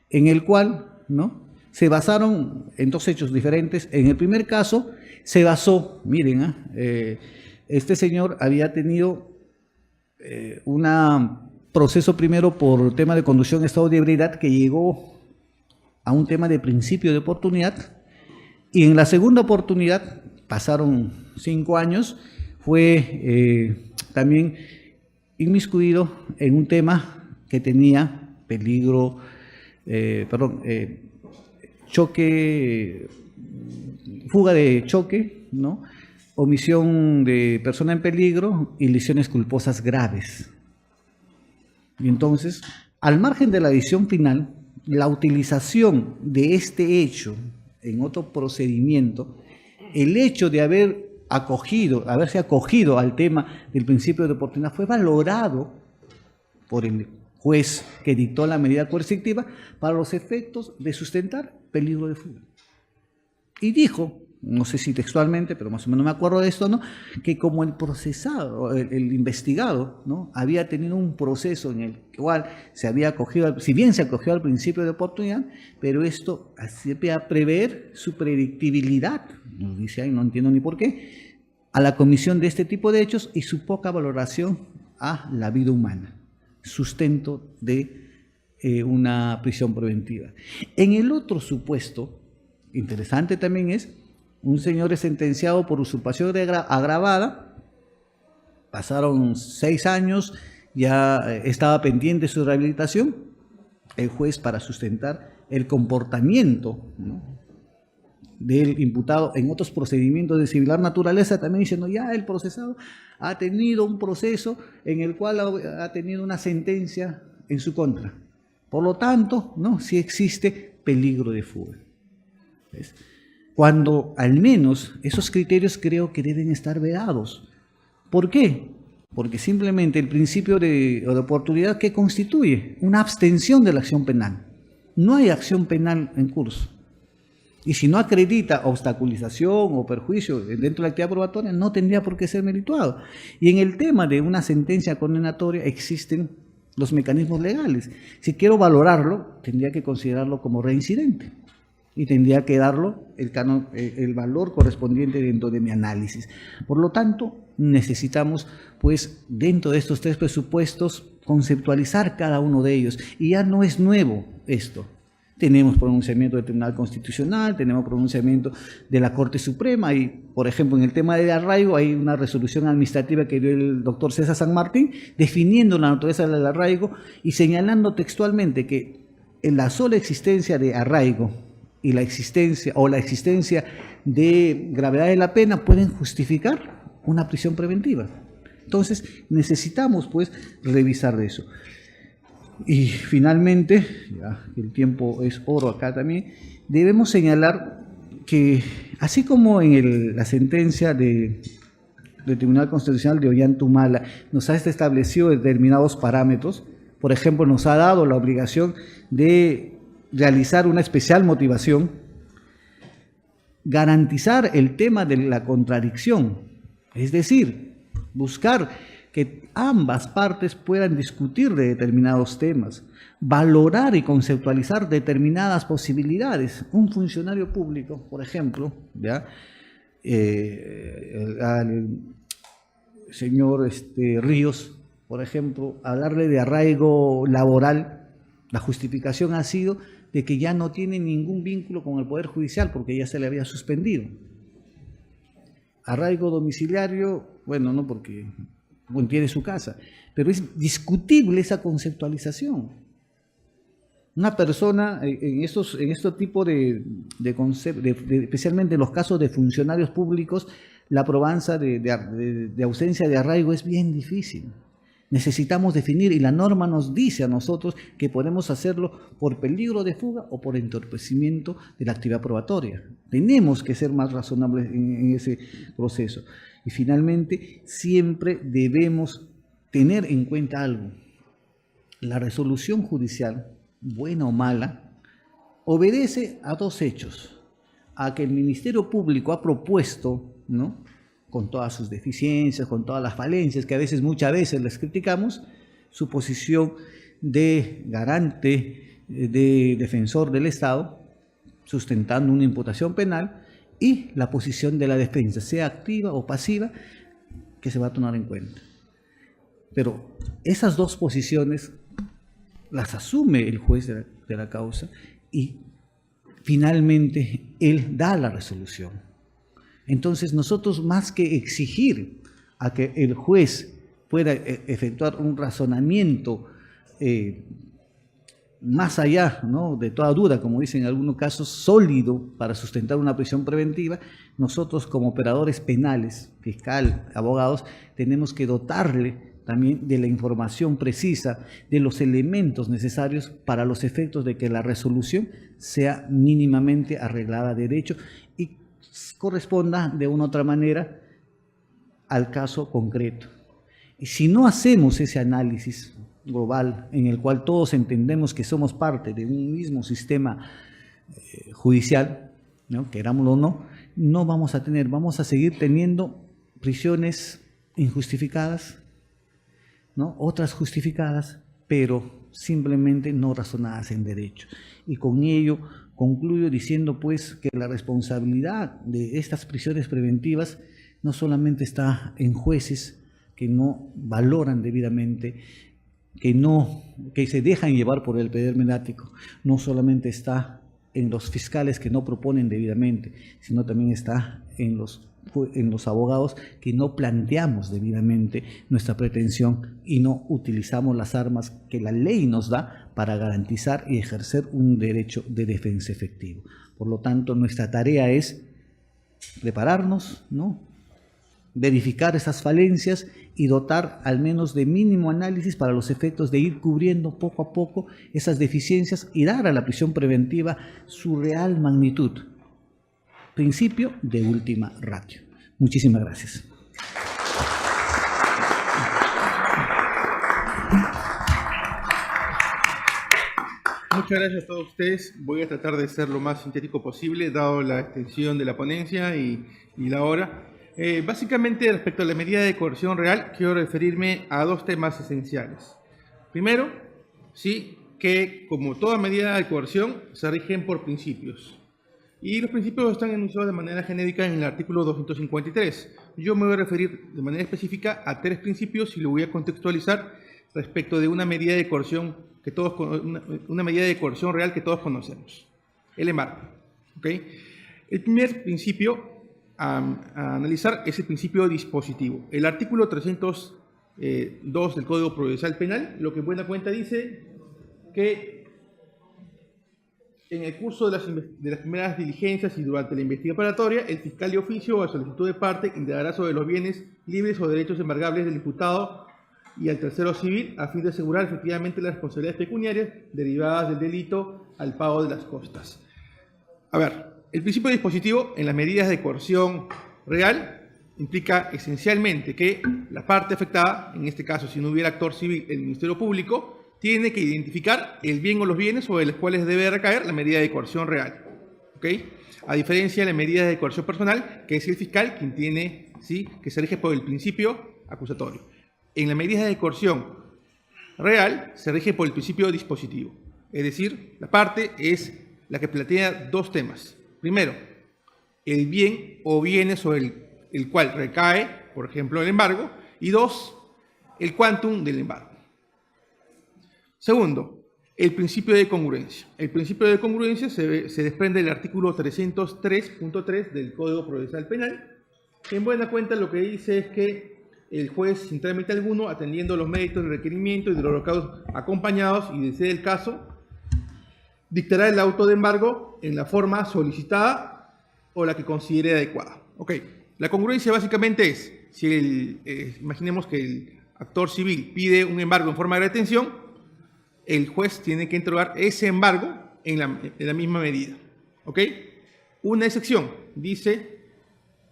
en el cual, ¿no?, se basaron en 2 hechos diferentes. En el primer caso se basó, miren, este señor había tenido un proceso primero por tema de conducción en estado de ebriedad que llegó a un tema de principio de oportunidad, y en la segunda oportunidad, pasaron 5 años, fue también inmiscuido en un tema que tenía peligro, choque, fuga de choque, ¿no? Omisión de persona en peligro y lesiones culposas graves. Y entonces, al margen de la decisión final, la utilización de este hecho en otro procedimiento, el hecho de haberse acogido al tema del principio de oportunidad fue valorado por el juez que dictó la medida coercitiva para los efectos de sustentar peligro de fuga. Y dijo, no sé si textualmente, pero más o menos me acuerdo de esto, ¿no?, que como el procesado, el investigado, ¿no?, había tenido un proceso en el cual se había acogido, si bien se acogió al principio de oportunidad, pero esto hacía prever su predictibilidad, nos dice ahí, no entiendo ni por qué, a la comisión de este tipo de hechos y su poca valoración a la vida humana, sustento de una prisión preventiva. En el otro supuesto, interesante también es, un señor es sentenciado por usurpación agravada, pasaron 6 años, ya estaba pendiente su rehabilitación, el juez, para sustentar el comportamiento, ¿no?, del imputado en otros procedimientos de similar naturaleza, también diciendo, ya el procesado ha tenido un proceso en el cual ha tenido una sentencia en su contra. Por lo tanto, ¿no?, sí existe peligro de fuga. ¿Ves? Cuando al menos esos criterios creo que deben estar vedados. ¿Por qué? Porque simplemente el principio de oportunidad, ¿qué constituye? Una abstención de la acción penal. No hay acción penal en curso. Y si no acredita obstaculización o perjuicio dentro de la actividad probatoria, no tendría por qué ser merituado. Y en el tema de una sentencia condenatoria existen los mecanismos legales. Si quiero valorarlo, tendría que considerarlo como reincidente y tendría que darlo el valor correspondiente dentro de mi análisis. Por lo tanto, necesitamos, pues, dentro de estos 3 presupuestos, conceptualizar cada uno de ellos. Y ya no es nuevo esto. Tenemos pronunciamiento del Tribunal Constitucional, tenemos pronunciamiento de la Corte Suprema y, por ejemplo, en el tema de arraigo hay una resolución administrativa que dio el doctor César San Martín definiendo la naturaleza del arraigo y señalando textualmente que en la sola existencia de arraigo y la existencia de gravedad de la pena pueden justificar una prisión preventiva. Entonces, necesitamos, pues, revisar de eso. Y finalmente, ya el tiempo es oro acá también, debemos señalar que, así como en la sentencia del Tribunal Constitucional de Ollantumala nos ha establecido determinados parámetros, por ejemplo, nos ha dado la obligación de realizar una especial motivación, garantizar el tema de la contradicción, es decir, buscar que ambas partes puedan discutir de determinados temas, valorar y conceptualizar determinadas posibilidades. Un funcionario público, por ejemplo, ¿ya?, al señor Ríos, por ejemplo, hablarle de arraigo laboral, la justificación ha sido de que ya no tiene ningún vínculo con el Poder Judicial porque ya se le había suspendido. Arraigo domiciliario, bueno, no, porque tiene su casa, pero es discutible esa conceptualización. Una persona en este tipo de especialmente en los casos de funcionarios públicos, la probanza de ausencia de arraigo es bien difícil. Necesitamos definir, y la norma nos dice a nosotros que podemos hacerlo por peligro de fuga o por entorpecimiento de la actividad probatoria. Tenemos que ser más razonables en ese proceso. Y finalmente, siempre debemos tener en cuenta algo. La resolución judicial, buena o mala, obedece a 2 hechos. A que el Ministerio Público ha propuesto, ¿no?, con todas sus deficiencias, con todas las falencias que muchas veces les criticamos, su posición de garante, de defensor del Estado, sustentando una imputación penal, y la posición de la defensa, sea activa o pasiva, que se va a tomar en cuenta. Pero esas 2 posiciones las asume el juez de la causa y finalmente él da la resolución. Entonces nosotros, más que exigir a que el juez pueda efectuar un razonamiento más allá, ¿no?, de toda duda, como dicen en algunos casos, sólido para sustentar una prisión preventiva, nosotros como operadores penales, fiscal, abogados, tenemos que dotarle también de la información precisa, de los elementos necesarios para los efectos de que la resolución sea mínimamente arreglada a derecho y corresponda de una u otra manera al caso concreto. Y si no hacemos ese análisis global en el cual todos entendemos que somos parte de un mismo sistema judicial, ¿no?, querámoslo o no, no vamos a seguir teniendo prisiones injustificadas, ¿no?, otras justificadas, pero simplemente no razonadas en derecho. Y con ello concluyo diciendo pues que la responsabilidad de estas prisiones preventivas no solamente está en jueces que no valoran debidamente, que se dejan llevar por el poder mediático, no solamente está en los fiscales que no proponen debidamente, sino también está en los abogados que no planteamos debidamente nuestra pretensión y no utilizamos las armas que la ley nos da para garantizar y ejercer un derecho de defensa efectivo. Por lo tanto, nuestra tarea es prepararnos, ¿no?, verificar esas falencias y dotar al menos de mínimo análisis para los efectos de ir cubriendo poco a poco esas deficiencias y dar a la prisión preventiva su real magnitud. Principio de última ratio. Muchísimas gracias. Muchas gracias a todos ustedes. Voy a tratar de ser lo más sintético posible, dado la extensión de la ponencia y la hora. Básicamente, respecto a la medida de coerción real, quiero referirme a dos temas esenciales. Primero, sí, que como toda medida de coerción, se rigen por principios. Y los principios están enunciados de manera genérica en el artículo 253. Yo me voy a referir de manera específica a tres principios y lo voy a contextualizar respecto de una medida de coerción una medida de coerción real que todos conocemos, el embargo. ¿Okay? El primer principio a analizar es el principio dispositivo. El artículo 302 del Código Procesal Penal, lo que en buena cuenta dice que en el curso de las primeras diligencias y durante la investigación preparatoria, el fiscal de oficio o a solicitud de parte indagará sobre los bienes libres o derechos embargables del imputado y al tercero civil a fin de asegurar efectivamente las responsabilidades pecuniarias derivadas del delito al pago de las costas. A ver, el principio dispositivo en las medidas de coerción real implica esencialmente que la parte afectada, en este caso si no hubiera actor civil, el Ministerio Público, tiene que identificar el bien o los bienes sobre los cuales debe recaer la medida de coerción real. ¿Okay? A diferencia de la medida de coerción personal, que es el fiscal quien tiene, ¿sí?, que se rige por el principio acusatorio. En la medida de coerción real se rige por el principio dispositivo. Es decir, la parte es la que plantea dos temas. Primero, el bien o bienes sobre el cual recae, por ejemplo, el embargo. Y dos, el quantum del embargo. Segundo, el principio de congruencia. El principio de congruencia se desprende del artículo 303.3 del Código Procesal Penal, que en buena cuenta lo que dice es que el juez, sin trámite alguno, atendiendo los méritos del requerimiento y de los recados acompañados y de ser el caso, dictará el auto de embargo en la forma solicitada o la que considere adecuada. Ok, la congruencia básicamente es, si imaginemos que el actor civil pide un embargo en forma de retención, el juez tiene que entregar ese embargo en la misma medida. ¿Ok? Una excepción dice,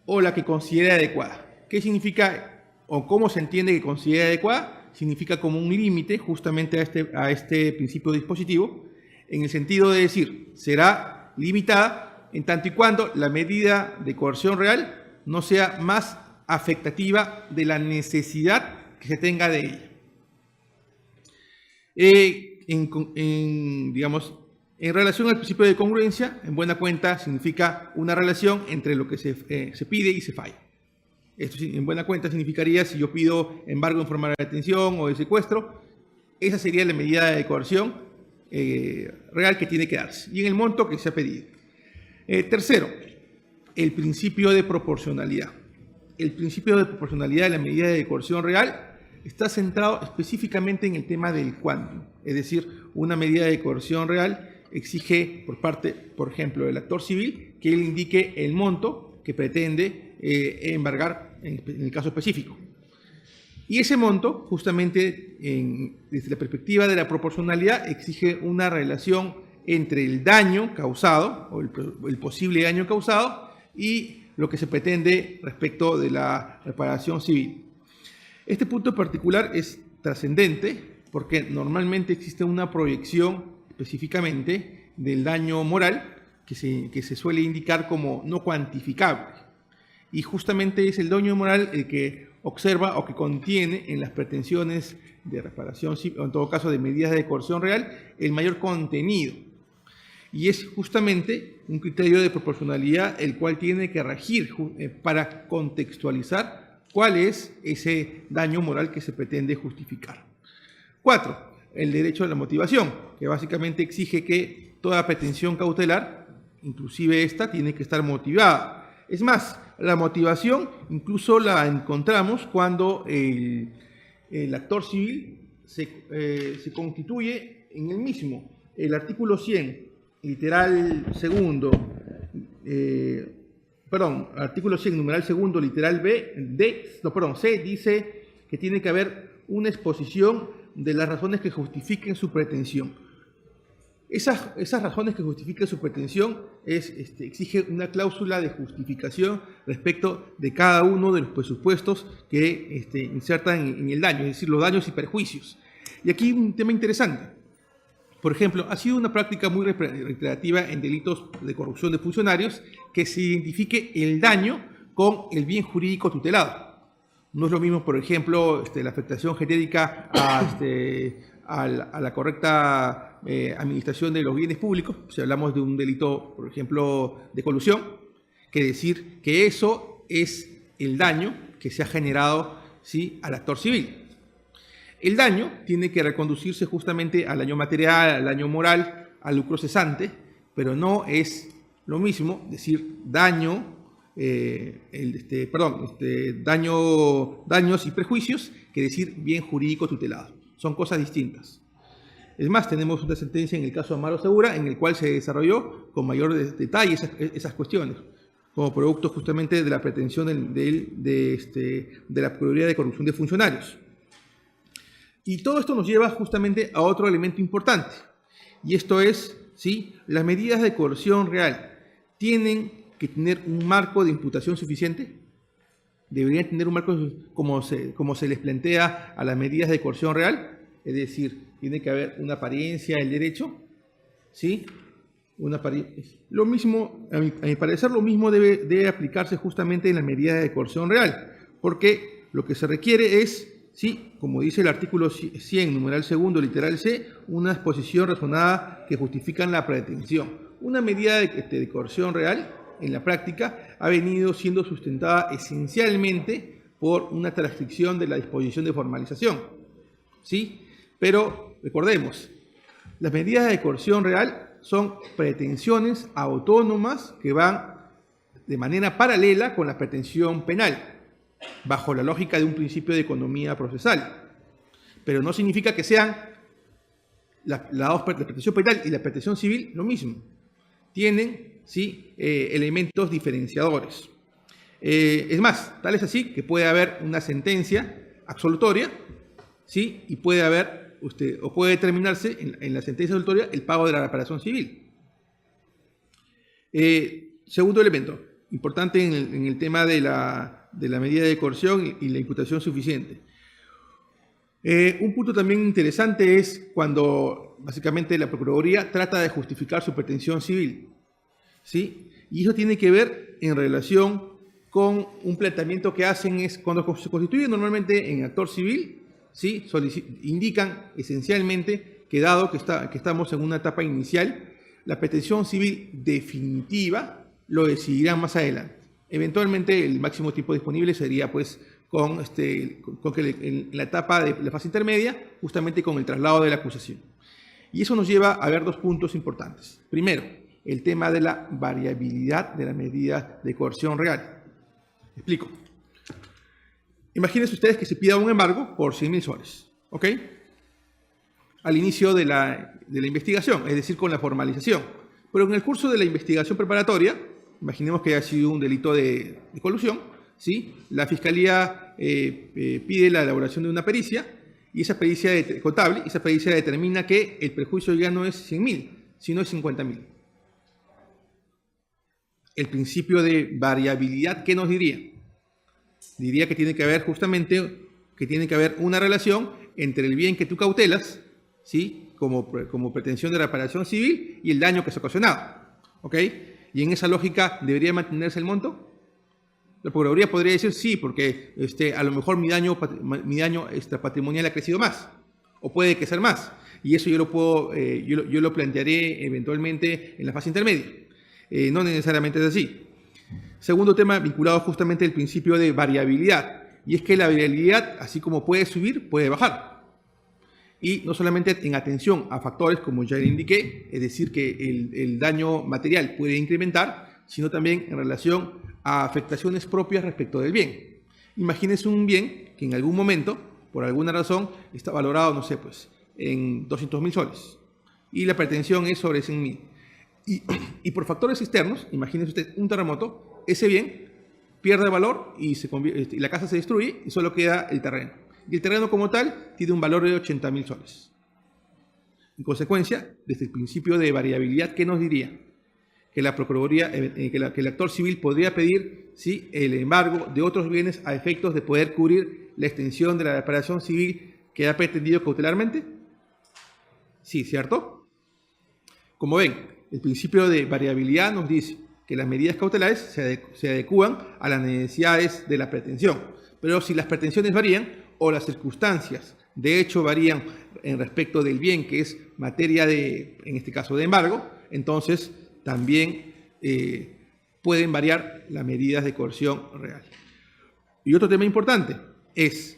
o la que considere adecuada. ¿Qué significa o cómo se entiende que considere adecuada? Significa como un límite justamente a este principio dispositivo, en el sentido de decir, será limitada en tanto y cuando la medida de coerción real no sea más afectativa de la necesidad que se tenga de ella. En relación al principio de congruencia, en buena cuenta significa una relación entre lo que se pide y se falla. Esto en buena cuenta significaría, si yo pido embargo en forma de retención o de secuestro, esa sería la medida de coerción real que tiene que darse, y en el monto que se ha pedido. Tercero, el principio de proporcionalidad. el principio de proporcionalidad de la medida de coerción real está centrado específicamente en el tema del quantum. Es decir, una medida de coerción real exige por parte, por ejemplo, del actor civil que él indique el monto que pretende embargar en el caso específico. Y ese monto, justamente desde la perspectiva de la proporcionalidad, exige una relación entre el daño causado o el posible daño causado y lo que se pretende respecto de la reparación civil. Este punto particular es trascendente porque normalmente existe una proyección específicamente del daño moral que se suele indicar como no cuantificable. Y justamente es el daño moral el que observa o que contiene en las pretensiones de reparación civil, o en todo caso de medidas de coerción real, el mayor contenido. Y es justamente un criterio de proporcionalidad el cual tiene que regir para contextualizar cuál es ese daño moral que se pretende justificar. 4. El derecho a la motivación, que básicamente exige que toda pretensión cautelar, inclusive esta, tiene que estar motivada. Es más, la motivación incluso la encontramos cuando el actor civil se constituye en el mismo. El artículo 100, literal segundo, artículo 100, numeral segundo, literal C, dice que tiene que haber una exposición de las razones que justifiquen su pretensión. Esas razones que justifiquen su pretensión exige una cláusula de justificación respecto de cada uno de los presupuestos que insertan en el daño, es decir, los daños y perjuicios. Y aquí un tema interesante. Por ejemplo, ha sido una práctica muy reiterativa en delitos de corrupción de funcionarios que se identifique el daño con el bien jurídico tutelado. No es lo mismo, por ejemplo, la afectación genérica a la correcta administración de los bienes públicos, si hablamos de un delito, por ejemplo, de colusión, que decir que eso es el daño que se ha generado, ¿sí?, al actor civil. El daño tiene que reconducirse justamente al daño material, al daño moral, al lucro cesante, pero no es lo mismo decir daños y prejuicios que decir bien jurídico tutelado. Son cosas distintas. Es más, tenemos una sentencia en el caso de Amaro Segura en el cual se desarrolló con mayor detalle esas cuestiones, como producto justamente de la pretensión de la Procuraduría de Corrupción de Funcionarios. Y todo esto nos lleva justamente a otro elemento importante, y esto es, ¿sí?, las medidas de coerción real tienen que tener un marco de imputación suficiente. Deberían tener un marco como se les plantea a las medidas de coerción real, es decir, tiene que haber una apariencia del derecho, ¿sí? Lo mismo, a mi parecer, lo mismo debe aplicarse justamente en la medida de coerción real, porque lo que se requiere es, sí, como dice el artículo 100, numeral segundo, literal C, una exposición razonada que justifican la pretensión. Una medida de coerción real, en la práctica, ha venido siendo sustentada esencialmente por una transcripción de la disposición de formalización, ¿sí? Pero recordemos, las medidas de coerción real son pretensiones autónomas que van de manera paralela con la pretensión penal, bajo la lógica de un principio de economía procesal. Pero no significa que sean la pretensión penal y la pretensión civil lo mismo. Tienen, ¿sí?, elementos diferenciadores. Es más, tal es así que puede haber una sentencia absolutoria, ¿sí?, y puede haber, o puede determinarse en la sentencia absolutoria el pago de la reparación civil. Segundo elemento, importante en el tema de la medida de coerción y la imputación suficiente. Un punto también interesante es cuando básicamente la Procuraduría trata de justificar su pretensión civil, ¿sí? Y eso tiene que ver en relación con un planteamiento que hacen es cuando se constituye normalmente en actor civil, ¿sí?, indican esencialmente que dado que estamos en una etapa inicial, la pretensión civil definitiva lo decidirán más adelante. Eventualmente el máximo tiempo disponible sería pues con que en la etapa de la fase intermedia, justamente con el traslado de la acusación. Y eso nos lleva a ver dos puntos importantes. Primero, el tema de la variabilidad de la medida de coerción real. Explico. Imagínense ustedes que se pida un embargo por 100.000 soles, ¿ok? Al inicio de la investigación, es decir, con la formalización. Pero en el curso de la investigación preparatoria, imaginemos que haya sido un delito de colusión, ¿sí? La Fiscalía pide la elaboración de una pericia, y esa pericia contable, esa pericia determina que el perjuicio ya no es 100.000, sino es 50.000. El principio de variabilidad, ¿qué nos diría? Diría que tiene que haber justamente, que tiene que haber una relación entre el bien que tú cautelas, ¿sí? Como pretensión de reparación civil y el daño que se ha ocasionado, ¿ok? Y en esa lógica, ¿debería mantenerse el monto? La Procuraduría podría decir sí, porque a lo mejor mi daño patrimonial ha crecido más, o puede que sea más, y eso yo lo puedo, yo lo plantearé eventualmente en la fase intermedia. No necesariamente es así. Segundo tema vinculado justamente al principio de variabilidad, y es que la variabilidad, así como puede subir, puede bajar. Y no solamente en atención a factores como ya le indiqué, es decir, que el daño material puede incrementar, sino también en relación a afectaciones propias respecto del bien. Imagínense un bien que en algún momento, por alguna razón, está valorado, no sé, pues, en 200.000 soles, y la pretensión es sobre 100.000. Y por factores externos, imagínense usted un terremoto, ese bien pierde valor y la casa se destruye y solo queda el terreno. Y el terreno como tal tiene un valor de 80.000 soles. En consecuencia, desde el principio de variabilidad, ¿qué nos diría? Que la Procuraduría, que el actor civil podría pedir, ¿sí?, el embargo de otros bienes a efectos de poder cubrir la extensión de la reparación civil que ha pretendido cautelarmente. Sí, ¿cierto? Como ven, el principio de variabilidad nos dice que las medidas cautelares se adecúan a las necesidades de la pretensión. Pero si las pretensiones varían o las circunstancias de hecho varían en respecto del bien que es materia de, en este caso, de embargo, entonces también pueden variar las medidas de coerción real. Y otro tema importante ¿es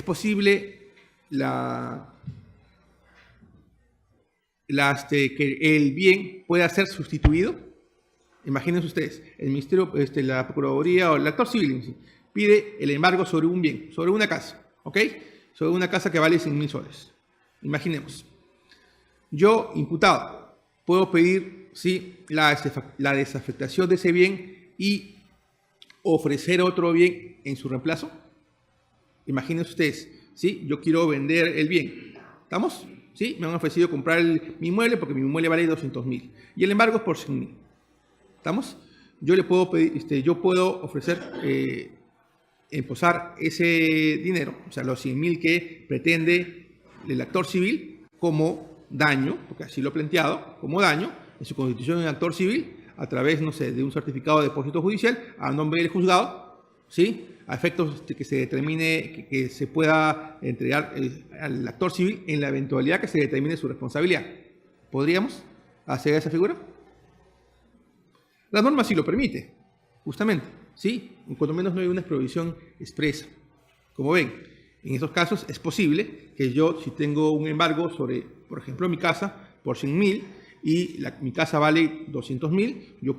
posible que el bien pueda ser sustituido? Imagínense ustedes, el Ministerio, la Procuraduría o el actor civil pide el embargo sobre un bien, sobre una casa, ¿ok? Sobre una casa que vale 100.000 soles. Imaginemos. Yo, imputado, puedo pedir, ¿sí?, la desafectación de ese bien y ofrecer otro bien en su reemplazo. Imagínense ustedes, ¿sí? Yo quiero vender el bien. ¿Estamos? ¿Sí? Me han ofrecido comprar mi inmueble porque mi inmueble vale 200.000 y el embargo es por 100.000. ¿Estamos? Yo le puedo pedir, yo puedo ofrecer emposar ese dinero, o sea, los 100.000 que pretende el actor civil como daño, porque así lo he planteado, como daño en su constitución de actor civil a través, no sé, de un certificado de depósito judicial a nombre del juzgado, ¿sí?, a efectos que se determine que se pueda entregar al actor civil en la eventualidad que se determine su responsabilidad. ¿Podríamos hacer esa figura? La norma sí lo permite, justamente, ¿sí? Cuando menos no hay una prohibición expresa. Como ven, en esos casos es posible que yo, si tengo un embargo sobre, por ejemplo, mi casa por 100.000 y mi casa vale 200.000, yo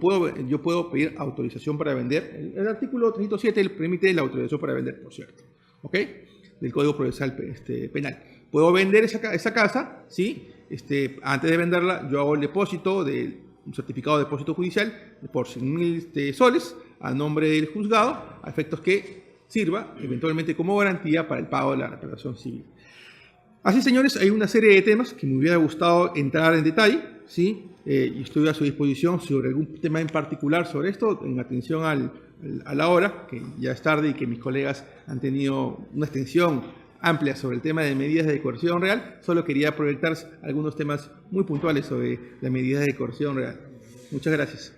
puedo pedir autorización para vender. El artículo 307 permite la autorización para vender, por cierto, ¿ok?, del Código Procesal Penal. Puedo vender esa casa, ¿sí? Antes de venderla, yo hago el depósito de un certificado de depósito judicial por 100.000 soles a nombre del juzgado, a efectos que sirva eventualmente como garantía para el pago de la reparación civil. Así, señores, hay una serie de temas que me hubiera gustado entrar en detalle, ¿sí? Y estoy a su disposición sobre algún tema en particular sobre esto, en atención a la hora, que ya es tarde y que mis colegas han tenido una extensión amplia sobre el tema de medidas de coerción real. Solo quería proyectar algunos temas muy puntuales sobre las medidas de coerción real. Muchas gracias.